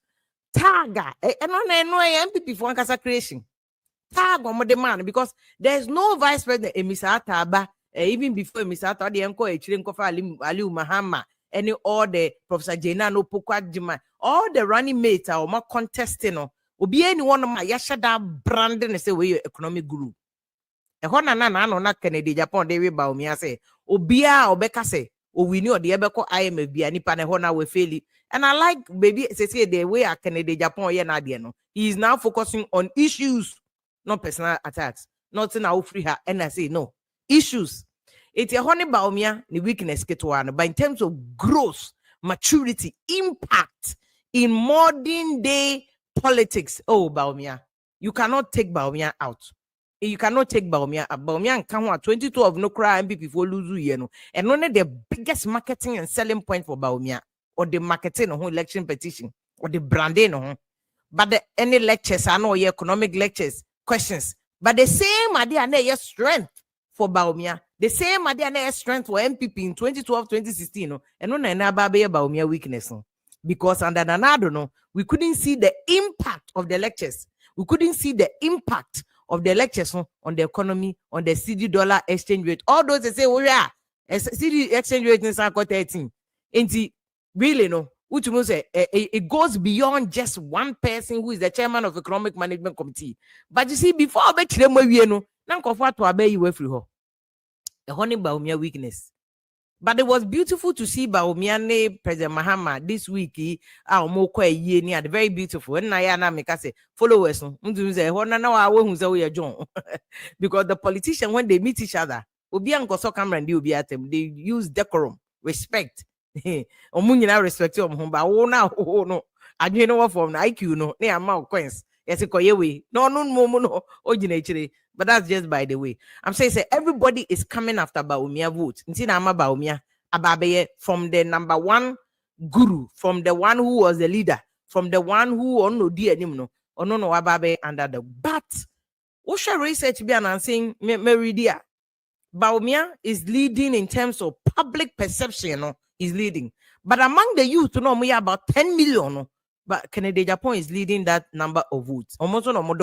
taga no MPP for ankasa creation tag on the man because there's no vice president Emisata Aba even before Emisata the enko echire nkofa Aliu Mahama any all the Professor Jena no Pokwa Jima all the running mates are more contesting no obi any one of my yashada brand and say we economic group e ho na na Canada Japan they we Baumia say obia obeka say o we ni o de ebeko IMF bia nipa na ho na we fail and I like baby say the way a Canada Japan ye na de no he is now focusing on issues not personal attacks, not in our free her. And I say no issues. it's a honey baumia the weakness ketwana, but in terms of growth, maturity, impact in modern day politics, oh baumia, you cannot take baumia out. You cannot take Baumia. Baumia and Kanwa 2012 no cry MPP for lose you know. And only the biggest marketing and selling point for Baumia or the marketing or election petition or the branding on. But the any lectures I know your economic lectures questions. But the same idea and your strength for Baumia. The same idea and your strength for MPP in 2012, 2016 no. And on an Baumia weakness no. Because under Nanado no, we couldn't see the impact of the lectures. We couldn't see the impact of the lectures on the economy, on the CD dollar exchange rate. All those they say, oh yeah, CD exchange rate in 13. And really no, which means it goes beyond just one person who is the chairman of economic management committee. But you see, before I bet you know, now comfort to obey you free her. A honey Baumia weakness. But it was beautiful to see Baumia President Mahama this week. Our more year very beautiful. And I make us say followers. Because the politicians when they meet each other, they use decorum, respect. Omunyina respect but no. I don't know what from IQ no. They are coins. Yes, no. But that's just by the way. I'm saying everybody is coming after Baumia vote. Baumia Ababe from the number one guru, from the one who was the leader, from the one who on no dear no Ababe under the but what shall research be announcing Meridia? Baumia is leading in terms of public perception, no, is leading. But among the youth, no, we are about 10 million. No? But Kennedy Japan is leading that number of votes. Almost no more.